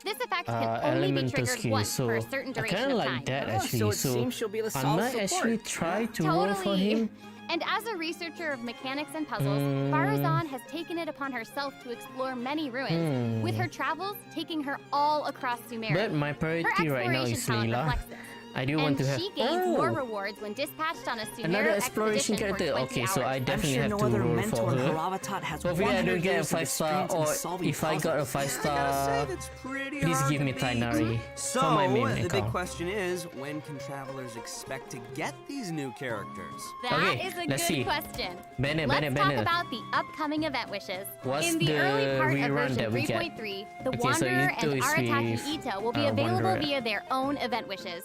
This effect can only be elemental triggered skills, once so for a certain I duration kind of of time. like that actually. So it seems she'll be the I solid might support. actually try to roll for him. And as a researcher of mechanics and puzzles, Faruzan has taken it upon herself to explore many ruins, with her travels taking her all across Sumeria. But my Her priority right now exploration is talent Leela. reflects this. I do And want to have she gains more rewards when dispatched on a another Sumeria exploration expedition character. for 20 Okay, so I hours. definitely have no to other roll mentor for in her. Haravatat has Hopefully I don't 100 get a years of 5-star, experience in or solving if I got a puzzles. 5-star, That's pretty please hard give to me beat. Tainari So, for my main the big account. question is, when can travelers expect to get these new characters? That Okay, is a let's good see. question. Banner, Let's banner, talk banner. about the upcoming event wishes. What's In the the early part of rerun version that we get? 3.3, the Okay, so Wanderer Ito and is Arataki with, Ito will be available Wanderer. via their own event wishes.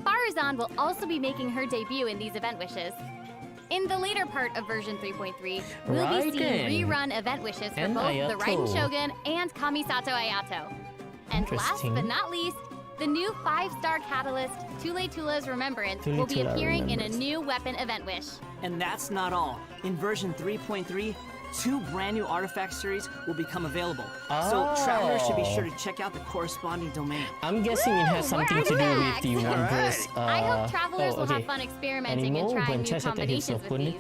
Faruzan will also be making her debut in these event wishes. In the later part of version 3.3, we'll be seeing Raiden. rerun event wishes for And both the Raiden Ayato. Shogun and Kamisato Ayato. And last Interesting. but not least, the new 5-star catalyst, Tule Tula's Remembrance, Tule will be Tula appearing in a Remembrance. new weapon event wish. And that's not all. In version 3.3, 2 brand new artifact series will become available. So travelers should be sure to check out the corresponding domain. I'm guessing it has something to do with the Wanderers. I hope travelers will have fun experimenting and trying new combinations with these.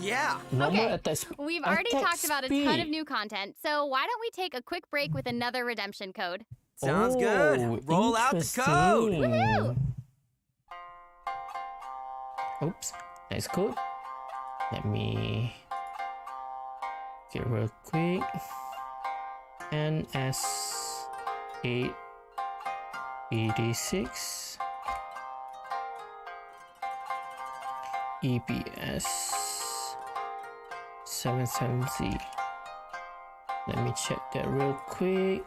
Yeah. Normal Okay, attack we've already attack talked about a ton of speed. new content, so why don't we take a quick break with another redemption code? Sounds good. Roll out the code. Woohoo! Oops, nice code. Let me get real quick. NS886 EPS 77Z. Let me check that real quick.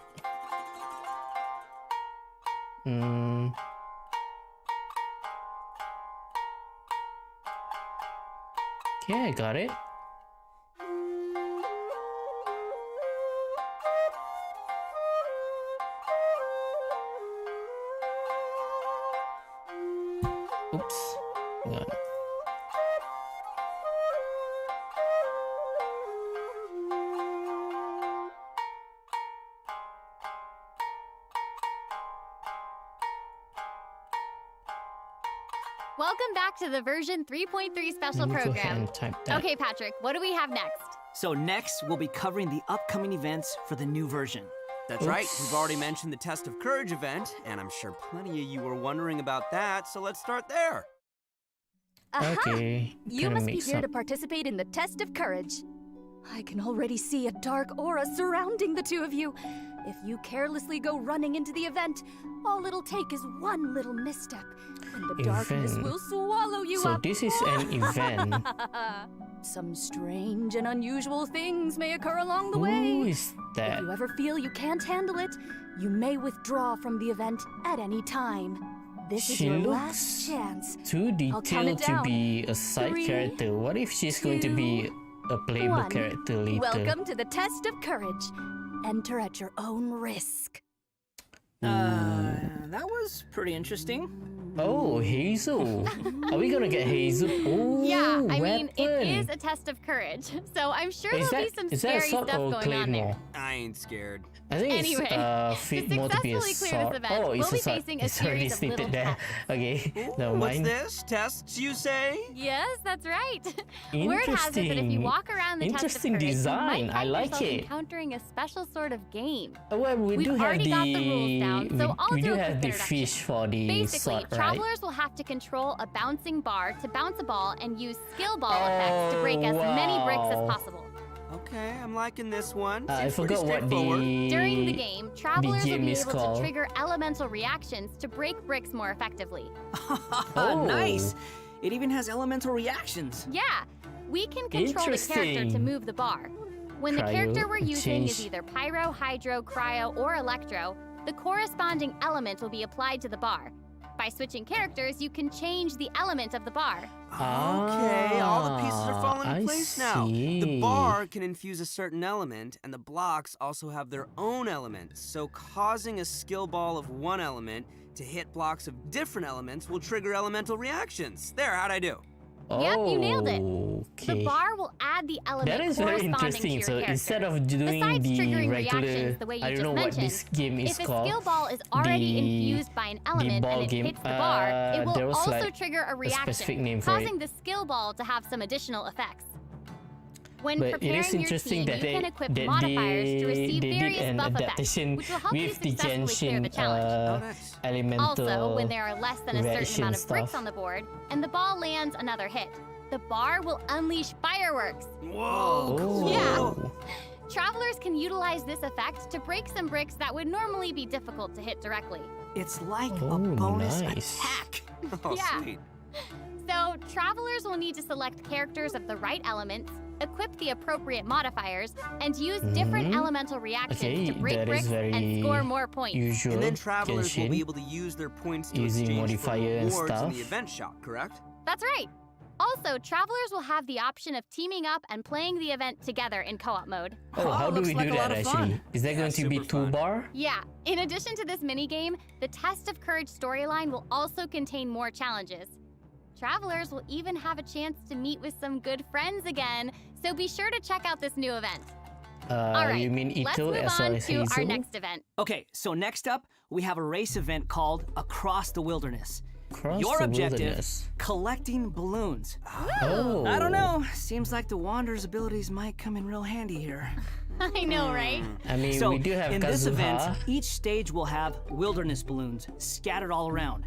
Yeah, I got it. Oops. Hang on. Welcome back to the version 3.3 special Let me go ahead program. and type that. Okay, Patrick, what do we have next? So next, we'll be covering the upcoming events for the new version. That's right, we've already mentioned the Test of Courage event, and I'm sure plenty of you were wondering about that, so let's start there. Aha! Okay. You gonna must be make here some- to participate in the test of courage. I can already see a dark aura surrounding the two of you. If you carelessly go running into the event, all it'll take is one little misstep, and the darkness Event. will swallow you So up. this is an event. Some strange and unusual things may occur along the Who way. is that? If you ever feel you can't handle it, you may withdraw from the event at any time. This is She your looks last chance. too I'll count it detailed to down. be a side 3, character. What if she's going to be a playable 1. character later? Welcome to the test of courage. Enter at your own risk. That was pretty interesting. Oh, Hazel. Are we gonna get Hazel? Oh, Yeah, I mean, it weapon. is a test of courage, so I'm sure Is there'll that- be some is that a scary sword stuff or going on there. claymore? I ain't scared. I think Anyway, it's fit to more to be a successfully clear sword. this event, Oh, it's we'll a be sword. facing a It's already series of stated little there. tests. Okay, never What's mind. this? Tests, you say? Yes, that's right. Word has it that if you walk around the test of Interesting courage, design. you might I find like yourself it. encountering a special sort of game. Well, we We've do have already the got the rules down, so I'll we do do a quick have the introduction. fish for the Basically, sword, right? travelers will have to control a bouncing bar to bounce a ball and use skill ball effects to break as many bricks as wow. possible. Okay, I'm liking this one. I Seems pretty forgot what straightforward. During the game, travelers will game be is able called. to trigger elemental reactions to break bricks more effectively. Oh. Nice. It even has elemental reactions. Yeah, we can control the character to Interesting. move the bar. When the Cryo, character we're using is change- either pyro, hydro, cryo, or electro, the corresponding element will be applied to the bar. By switching characters, you can change the element of the bar. Okay, all the pieces are falling I into place now. The see. bar can infuse a certain element, and the blocks also have their own elements. So causing a skill ball of one element to hit blocks of different elements will trigger elemental reactions. There, how'd I do? Yep, you nailed it. Okay. The bar will add the element That is very corresponding to interesting. your So character. instead of doing Besides the triggering regular, reactions the way you I don't just know what mentioned, this game is if a called. skill ball is already the- infused by an element ball and it game, hits the bar, it there will was also like trigger a specific reaction, name for causing it. the skill ball to have some additional effects. When But it preparing is your interesting team, that you they can equip that modifiers to they receive did various an buff effects, adaptation which will help you with the successfully clear the Genshin challenge. elemental. Also, when there are less than a certain reaction amount of bricks stuff. on the board, and the ball lands another hit, the bar will unleash fireworks. Whoa, cool. Yeah. Travelers can utilize this effect to break some bricks that would normally be difficult to hit directly. It's like Oh, a bonus nice. attack. Oh, Yeah. sweet. So, travelers will need to select characters of the right elements, equip the appropriate modifiers, and use different elemental reactions Okay, to break that is bricks very and score more points. Usual. And then travelers will Genshin. be able to use their points to Using exchange modifier for and rewards in stuff. the event shop, correct? That's right. Also, travelers will have the option of teaming up and playing the event together in co-op mode. Oh, how do looks we like do a lot that of actually? fun. Is that Yeah, going to be super fun. 2-bar? Yeah, in addition to this minigame, the Test of Courage storyline will also contain more challenges. Travelers will even have a chance to meet with some good friends again, so be sure to check out this new event. All right, You mean let's Ito move as well on as to our Hazel? next event. Okay, so next up, we have a race event called Across the Wilderness. Across Your the objective, wilderness. collecting balloons. Oh. I don't know, seems like the Wanderer's abilities might come in real handy here. I know, right? I mean, So, we do have in this event, Kazuha. each stage will have wilderness balloons scattered all around.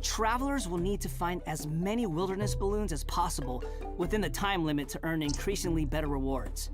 Travelers will need to find as many wilderness balloons as possible within the time limit to earn increasingly better rewards.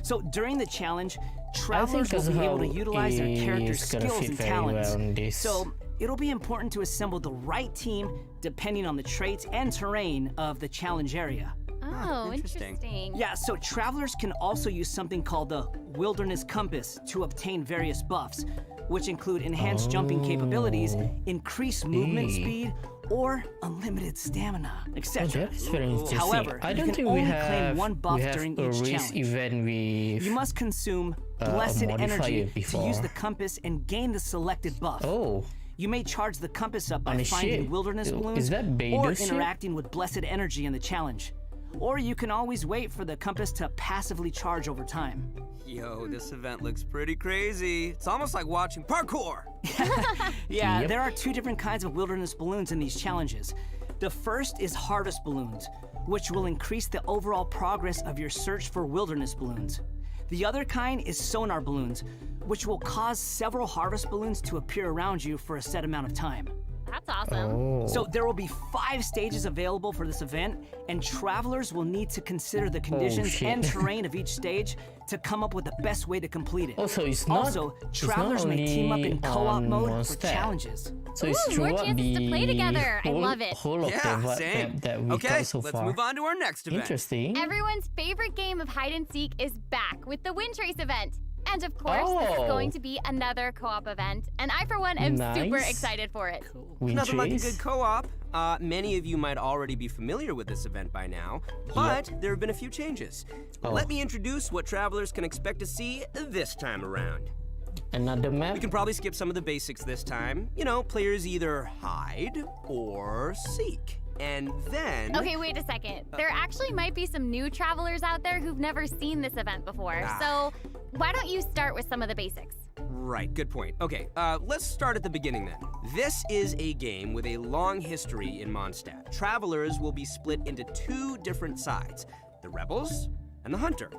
So during the challenge, travelers will be able to Kazuha utilize their character's is gonna skills fit and very talents. well in this. So it'll be important to assemble the right team depending on the traits and terrain of the challenge area. Oh, interesting. interesting. Yeah, so travelers can also use something called the Wilderness Compass to obtain various buffs, which include enhanced jumping capabilities, increased movement Hey. speed, or unlimited stamina, etc. That's very interesting. However, I you don't can think only we have claim one buff we have during a each race challenge. event with You must consume blessed modifier energy to before. use the compass and gain the selected buff. Oh, You may charge the compass up by On a finding ship. wilderness Is balloons that or Beidou ship? interacting with blessed energy in the challenge. Or you can always wait for the compass to passively charge over time. Yo, this event looks pretty crazy. It's almost like watching parkour. Yeah, Yep. there are two different kinds of wilderness balloons in these challenges. The first is harvest balloons, which will increase the overall progress of your search for wilderness balloons. The other kind is sonar balloons, which will cause several harvest balloons to appear around you for a set amount of time. That's awesome. oh. So there will be 5 stages available for this event, and travelers will need to consider the conditions shit. and terrain of each stage to come up with the best way to complete it. Also, it's not. Also, it's not travelers may team up in only co-op on mode one for step. challenges. So it's Ooh, more throughout chances to play the together. I whole, love it. whole of Yeah, Teyvat same. that we Okay, got so let's far. move on to our next event. Interesting. Everyone's favorite game of hide and seek is back with the Wind Trace event. And of course, this is Oh. going to be another co-op event, and I, for one, am super Nice. excited for it. Wind Nothing like a Trace. good co-op. Many of you might already be familiar with this event by now, but there have been a few changes. Oh. Let me introduce what travelers can expect to see this time around. Another map. We can probably skip some of the basics this time. You know, players either hide or seek. And then... Okay, wait a second. There actually might be some new travelers out there who've never seen this event before. So why don't you start with some of the basics? Right, good point. Okay, let's start at the beginning then. This is a game with a long history in Mondstadt. Travelers will be split into 2 different sides, the Rebels and the Hunter.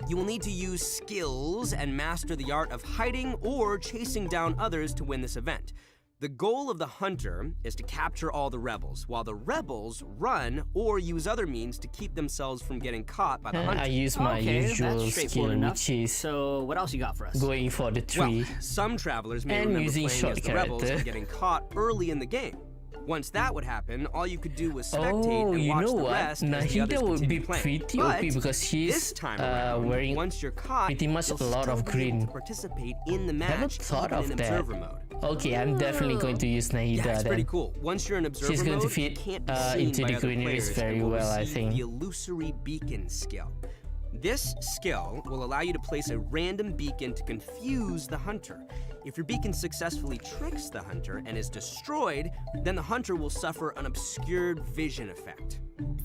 You will need to use skills and master the art of hiding or chasing down others to win this event. The goal of the Hunter is to capture all the Rebels, while the Rebels run or use other means to keep themselves from getting caught by the Hunter. I use my Okay, usual that's skill, straightforward enough. which is So what else you got for us? going for the tree. Well, some travelers may And remember using playing short as the Rebels character. and getting caught early in the game. Once that would happen, all you could do was spectate Oh, and you watch know the what? rest as the others Nahida would be continue playing. pretty But OP because this she's time around, wearing once you're caught, pretty much you'll a lot of still be able green. to participate in the match, Haven't thought even of in that. observer mode. Okay, I'm definitely going to use Nahida Yeah, it's then. pretty cool. Once you're in observer She's going mode, to fit you can't be into seen by the other greeneries players very and will well, I receive think. the illusory beacon skill. This skill will allow you to place a random beacon to confuse the Hunter. If your beacon successfully tricks the Hunter and is destroyed, then the Hunter will suffer an obscured vision effect.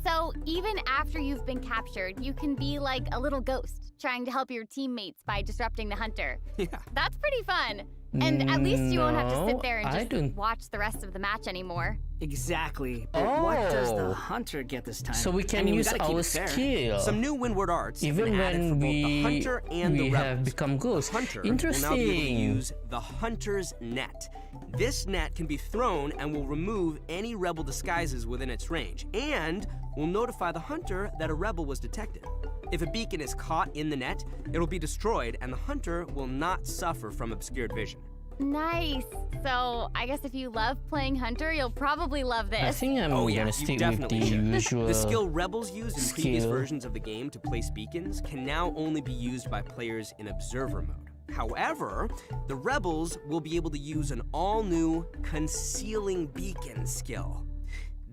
So even after you've been captured, you can be like a little ghost, trying to help your teammates by disrupting the Hunter. Yeah. That's pretty fun. And at least you won't have to sit No, there and I just don't- watch the rest of the match anymore. Exactly. But what does the Oh. Hunter get this time? So we can I mean, we use gotta keep our it fair. skill. Some new windward arts have Even been added when for both the we, Hunter and the have Rebels. become ghosts. The Hunter will now be able to Interesting. use the Hunter's net. This net can be thrown and will remove any Rebel disguises within its range, and will notify the Hunter that a Rebel was detected. If a beacon is caught in the net, it will be destroyed, and the Hunter will not suffer from obscured vision. Nice. So I guess if you love playing Hunter, you'll probably love this. I think I'm Oh, yeah, gonna you stick with definitely the should. usual The skill Rebels used in previous skill. versions of the game to place beacons can now only be used by players in observer mode. However, the Rebels will be able to use an all-new concealing beacon skill.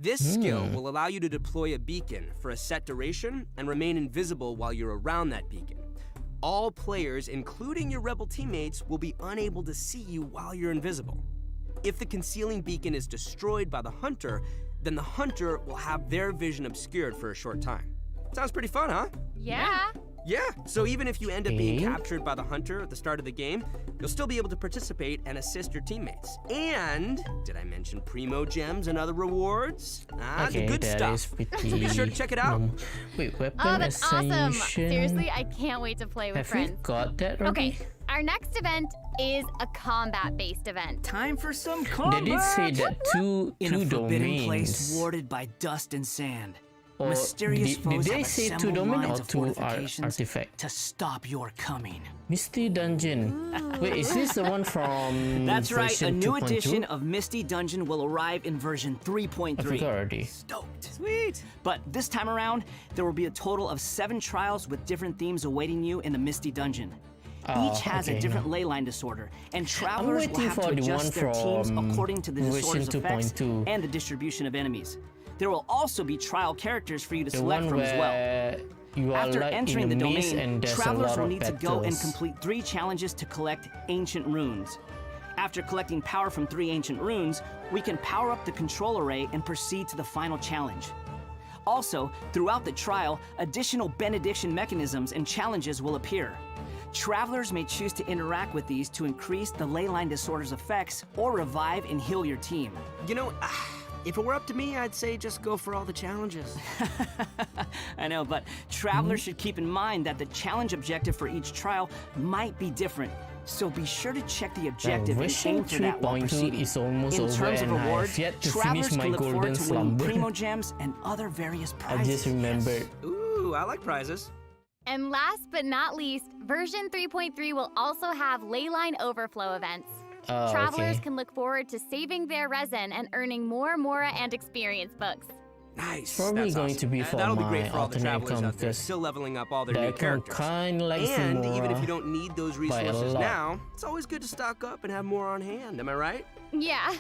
This skill will allow you to deploy a beacon for a set duration and remain invisible while you're around that beacon. All players, including your Rebel teammates, will be unable to see you while you're invisible. If the concealing beacon is destroyed by the Hunter, then the Hunter will have their vision obscured for a short time. Sounds pretty fun, huh? Yeah. Yeah, so even if you end up being Okay. captured by the Hunter at the start of the game, you'll still be able to participate and assist your teammates. And, did I mention Primo Gems and other rewards? Okay, the good that stuff. is pretty So be sure to check it out. Wait, weapon Oh, that's awesome. ascension. Seriously, I can't wait to play with Have friends. we got that already? Okay, our next event is a combat-based event. Time for some They combat! did say that two In a forbidden domains. place warded by dust and sand. Or Mysterious did foes they have say two assembled domain or lines of two fortifications artifact? to stop your coming. Misty Dungeon. Wait, is this the one from That's right, a version new 2.2? edition of Misty Dungeon will arrive in version 3.3. I forgot already. Stoked. Sweet. But this time around, there will be a total of 7 trials with different themes awaiting you in the Misty Dungeon. Each has a different ley line disorder, and travelers will have to adjust their teams according to the disorder's effects and the distribution of enemies. There will also be trial characters for you to select from as well. After entering the domain, travelers will need to go and complete 3 challenges to collect ancient runes. After collecting power from 3 ancient runes, we can power up the control array and proceed to the final challenge. Also, throughout the trial, additional benediction mechanisms and challenges will appear. Travelers may choose to interact with these to increase the ley line disorder's effects or revive and heal your team. You know, if it were up to me, I'd say just go for all the challenges. I know, but travelers should keep in mind that the challenge objective for each trial might be different. So be sure to check the objective and aim for that while proceeding. In terms of rewards, travelers can look forward to winning Primo Gems and other various prizes. I just remembered. Ooh, I like prizes. And last but not least, version 3.3 will also have leyline overflow events. Travelers can look forward to saving their resin and earning more Mora and experience books. Nice. Probably going to be for That'll be my great for all the alternate travelers account out there, because still leveling up all their the new account characters. kind of likes And Mora even if you don't need those by a resources lot. now, it's always good to stock up and have more on hand. Am I right? Yeah.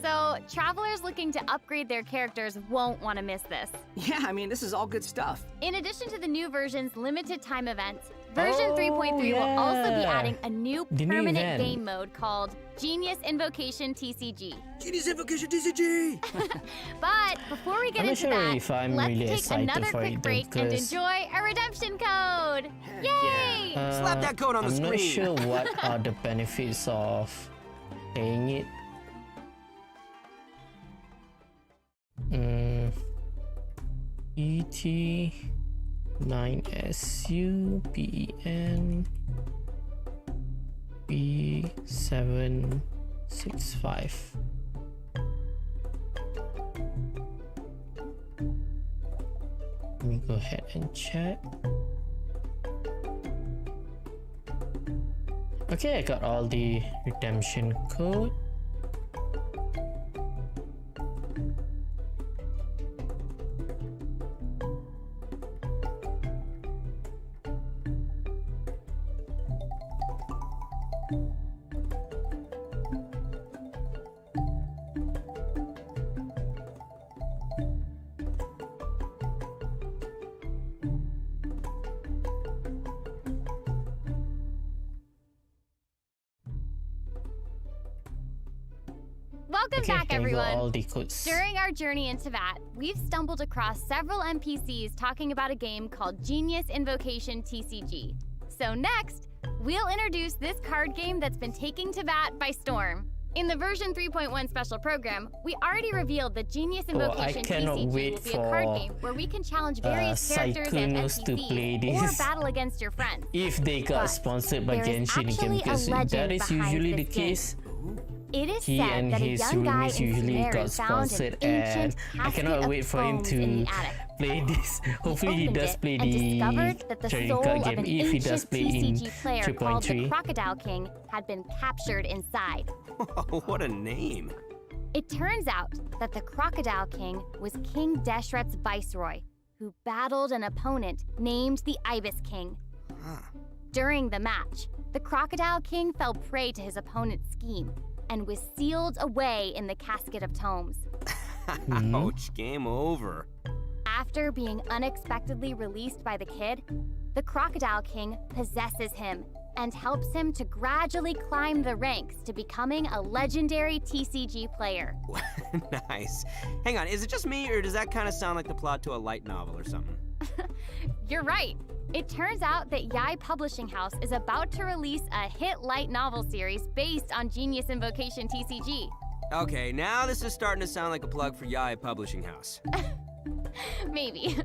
So, travelers looking to upgrade their characters won't want to miss this. Yeah, I mean, this is all good stuff. In addition to the new version's limited time events, version 3.3 will also be adding a new permanent game mode called Genius Invocation TCG. Genius Invocation TCG! But before we get into that, let's take another quick break and enjoy a redemption code! Yay! Slap that code on the screen! I'm not sure what are the benefits of paying it. ET 9SU PEN B765. Let me go ahead and check. Okay, I got all the redemption code. Welcome back, everyone. All the codes. During our journey in Teyvat, we've stumbled across several NPCs talking about a game called Genius Invocation TCG. So next, we'll introduce this card game that's been taking Teyvat by storm. In the version 3.1 special program, we already revealed that Genius Invocation TCG will be a card game where we can challenge various characters and NPCs or battle against your friends. If they got sponsored by Genshin Impact, because that is usually the case. It is he said and that his a young guy roomies in usually Sumeru got found sponsored, an and ancient I cannot wait for him to play this. Hopefully he does play the trading card game if he does play in player called the 3.3. Crocodile King had been captured inside. What a name. It turns out that the Crocodile King was King Deshret's viceroy, who battled an opponent named the Ibis King. During the match, the Crocodile King fell prey to his opponent's scheme and was sealed away in the Casket of Tomes. Ouch, game over. After being unexpectedly released by the kid, the Crocodile King possesses him and helps him to gradually climb the ranks to becoming a legendary TCG player. Nice. Hang on, is it just me, or does that kind of sound like the plot to a light novel or something? You're right. It turns out that Yai Publishing House is about to release a hit light novel series based on Genius Invocation TCG. Okay, now this is starting to sound like a plug for Yai Publishing House. Maybe.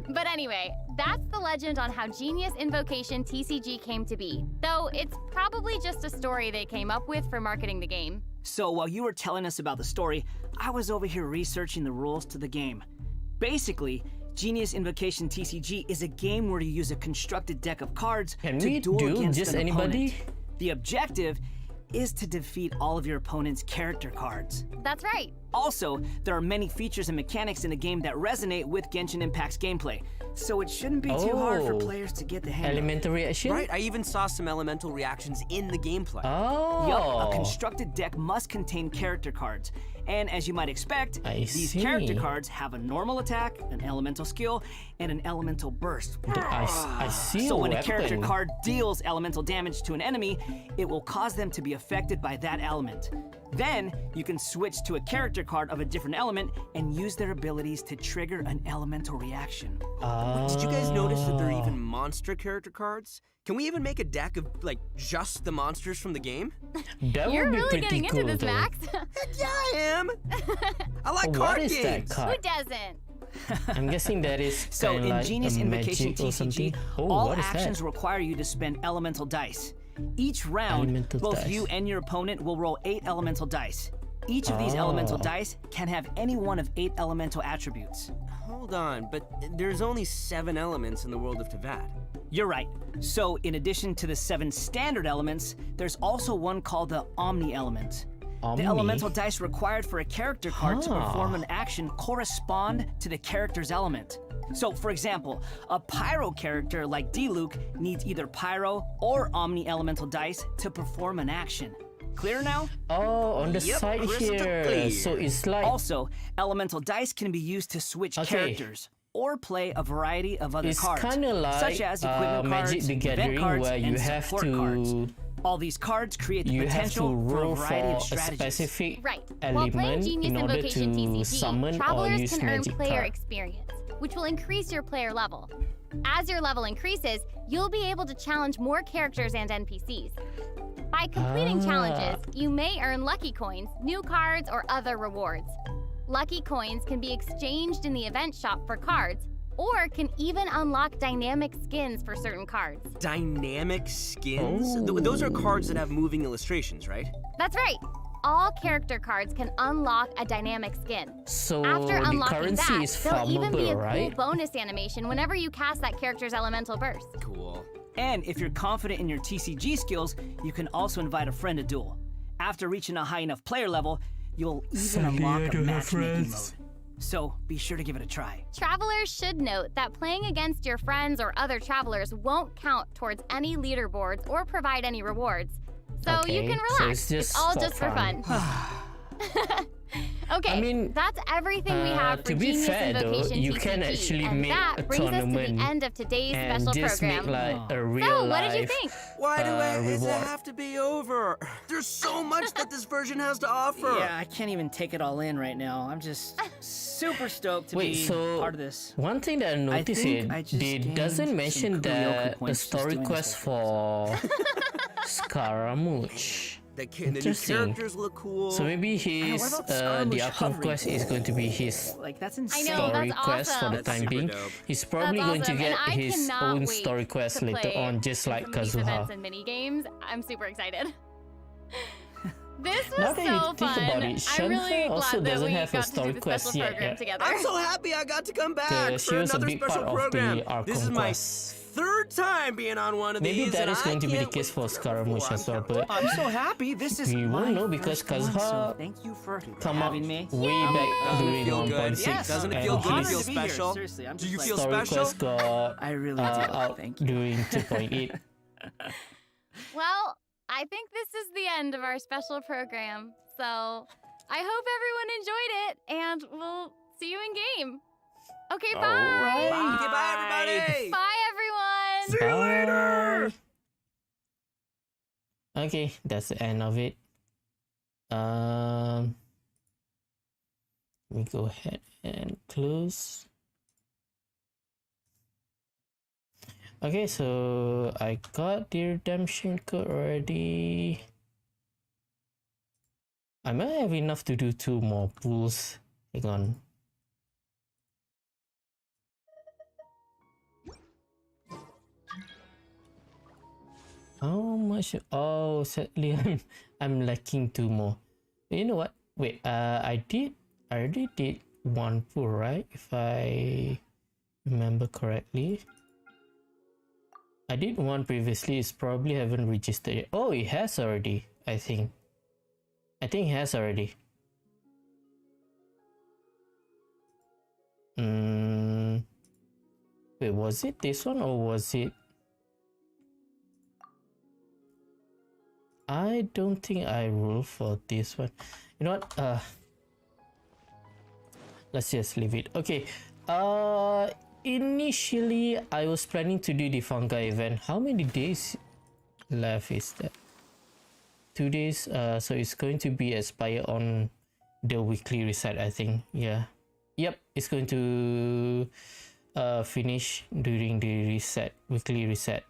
But anyway, that's the legend on how Genius Invocation TCG came to be. Though it's probably just a story they came up with for marketing the game. So while you were telling us about the story, I was over here researching the rules to the game. Basically, Genius Invocation TCG is a game where you use a constructed deck of cards to duel against just an anybody? opponent. The objective is to defeat all of your opponent's character cards. That's right. Also, there are many features and mechanics in the game that resonate with Genshin Impact's gameplay, so it shouldn't be too hard for players to get the hang of. Elemental reaction? Right, I even saw some elemental reactions in the gameplay. Oh. Yup, a constructed deck must contain character cards. And as you might expect, these character cards have a normal attack, an elemental skill, and an elemental burst. I see. So when a character card deals elemental damage to an enemy, it will cause them to be affected by that element. Then, you can switch to a character card of a different element and use their abilities to trigger an elemental reaction. Did you guys notice that there are even monster character cards? Can we even make a deck of, like, just the monsters from the game? That You're would be really pretty getting cool, into this, though. Max. Heck yeah, I am! I like card What is games! that card? Who doesn't? I'm guessing that is So kind in of like Genius a Invocation magic or something. TCG, Oh, all what is actions that? require you to spend elemental dice. Each round, Elemental both dice. you and your opponent will roll 8 elemental dice. Each of these elemental dice can have any one of 8 elemental attributes. Hold on, but there's only 7 elements in the world of Teyvat. You're right. So in addition to the 7 standard elements, there's also one called the Omni element. The elemental dice required for a character card to perform an action correspond to the character's element. So, for example, a Pyro character like D-Luke needs either Pyro or Omni elemental dice to perform an action. Clear now? Oh, on the side here. So it's like... Also, elemental dice can be used to switch characters or play a variety of other cards, kind of like such as equipment Magic cards, the event Gathering, cards, where you and have support to... cards. All these cards create the You have to potential for a roll variety of for a strategies. specific Right. While playing element Genius in order Invocation to TCG, summon or travelers use can earn magic player card. experience, which will increase your player level. As your level increases, you'll be able to challenge more characters and NPCs. By completing challenges, you may earn lucky coins, new cards, or other rewards. Lucky coins can be exchanged in the event shop for cards, or can even unlock dynamic skins for certain cards. Dynamic skins? Those are cards that have moving illustrations, right? That's right. All character cards can unlock a dynamic skin. So After the unlocking currency that, is there'll even be a farmable, right? cool bonus animation whenever you cast that character's elemental burst. Cool. And if you're confident in your TCG skills, you can also invite a friend to duel. After reaching a high enough player level, you'll even unlock a matchmaking mode. So be sure to give it a try. Travelers should note that playing against your friends or other travelers won't count towards any leaderboards or provide any rewards. So you can relax. So it's all just for fun. Okay, I mean, that's everything we have for to be Genius fair though, Invocation you TCG, can actually and make that a brings us to tournament the end of today's and special just program. make like a real So, life. what did you think? Why does it reward. have to be over? There's so much that this version has to offer. Yeah, I can't even take it all in right now. I'm just super stoked to Wait, be so part of this. one thing that I noticed think I just they gained doesn't some mention Kurioku that a points just story doing quest this for Scaramouche. The new Interesting. characters look cool. So maybe what his about the Scaramouche upcoming hovering? quest is going to be his Like, that's I insane. know, story that's quest for awesome. the time super being. dope. He's probably That's going to awesome, get and I his cannot own wait story quest to later play on, just like some of these Kazuha. events and mini games. I'm super excited. This was Now that you so think fun. about it, I'm Shenhe really also glad that doesn't we have a got to story do the quest special yet, program yeah. together. I'm so happy I got to come back She for was a another big part special of program. the Archon This is my quest. third time being on one of Maybe these. that and is I going to be the can't case wait for to Scaramouche perform. as well, but I'm so happy. This is we won't my know because first one, so Kazuha thank you for come up having me. way back during feel good? 1.6 Yes, doesn't it and feel good? his Feel Honored to be here. special? Seriously, I'm Do just you like, feel story special? quest got I really do. out Thank you. during 2.8. Well, I think this is the end of our special program. So I hope everyone enjoyed it, and we'll see you in game. Okay, bye. Alright. Okay, bye, everybody. Bye, everyone. See you later. Okay, that's the end of it. Let me go ahead and close. Okay, so I got the redemption code already. I might have enough to do 2 more pools. Hang on. How much? Oh, sadly, I'm lacking 2 more. You know what? Wait, I already did 1 pool, right? If I remember correctly. I did one previously. It's probably haven't registered yet. Oh, it has already. I think it has already. Wait, was it this one or was it? I don't think I rule for this one. You know what? Let's just leave it. Okay. Initially I was planning to do the fungi event. How many days left is that? 2 days. So it's going to be expire on the weekly reset, I think. Yeah. Yep, it's going to finish during the reset, weekly reset.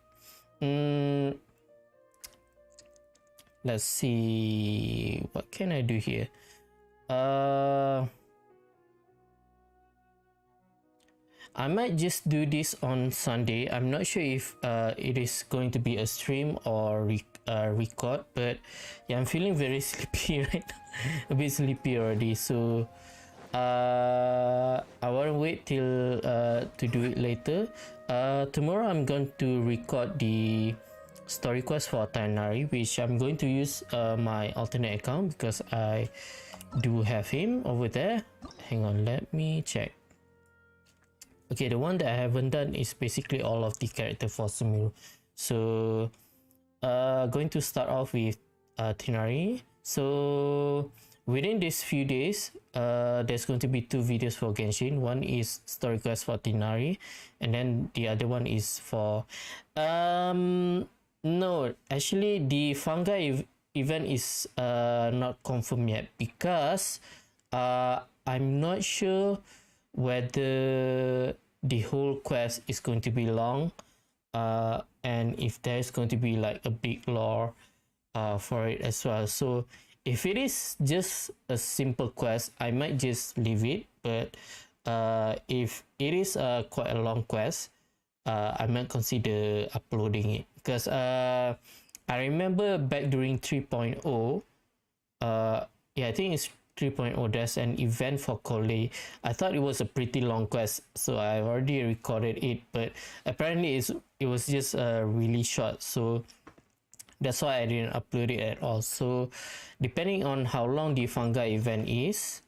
Let's see, what can I do here? I might just do this on Sunday. I'm not sure if it is going to be a stream or record, but yeah, I'm feeling very sleepy right now. A bit sleepy already, so I want to wait till to do it later. Tomorrow I'm going to record the story quest for Tainari, which I'm going to use my alternate account because I do have him over there. Hang on, let me check. Okay, the one that I haven't done is basically all of the character for Sumiru. So going to start off with Tainari. So within these few days, there's going to be 2 videos for Genshin. One is story quest for Tainari, and then the other one is for no, actually the fungi event is not confirmed yet because I'm not sure whether the whole quest is going to be long, and if there's going to be like a big lore for it as well. So if it is just a simple quest, I might just leave it. But if it is quite a long quest, I might consider uploading it because I remember back during 3.0, yeah, I think it's 3.0, there's an event for Kole. I thought it was a pretty long quest, so I've already recorded it, but apparently it was just really short, so that's why I didn't upload it at all. So depending on how long the fungi event is,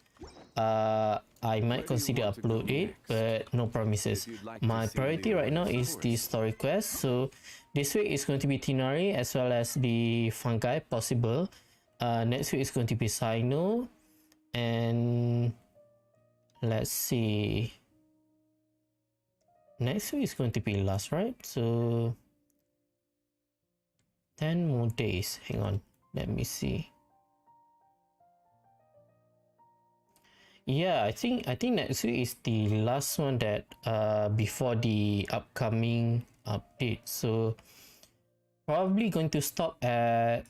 I might consider upload it, but no promises. My priority right now is the story quest. So this week is going to be Tainari as well as the fungi possible. Next week is going to be Sino, and let's see, next week is going to be last, right? So 10 more days. Hang on, let me see. Yeah, I think next week is the last one that before the upcoming update. So probably going to stop at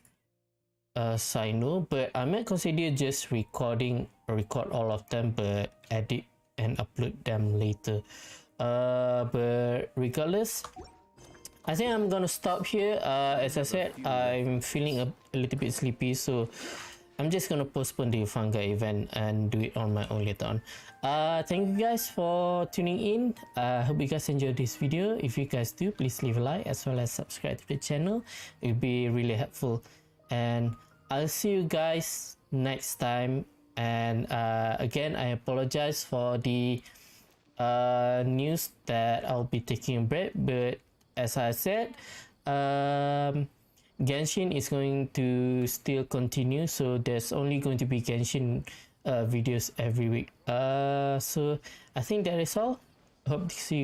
Sino, but I might consider just record all of them, but edit and upload them later. But regardless, I think I'm gonna stop here. As I said, I'm feeling a little bit sleepy, so I'm just gonna postpone the fungi event and do it on my own later on. Thank you guys for tuning in. I hope you guys enjoyed this video. If you guys do, please leave a like as well as subscribe to the channel. It would be really helpful. And I'll see you guys next time. And again, I apologize for the news that I'll be taking a break, but as I said, Genshin is going to still continue, so there's only going to be Genshin videos every week. So I think that is all. Hope to see you guys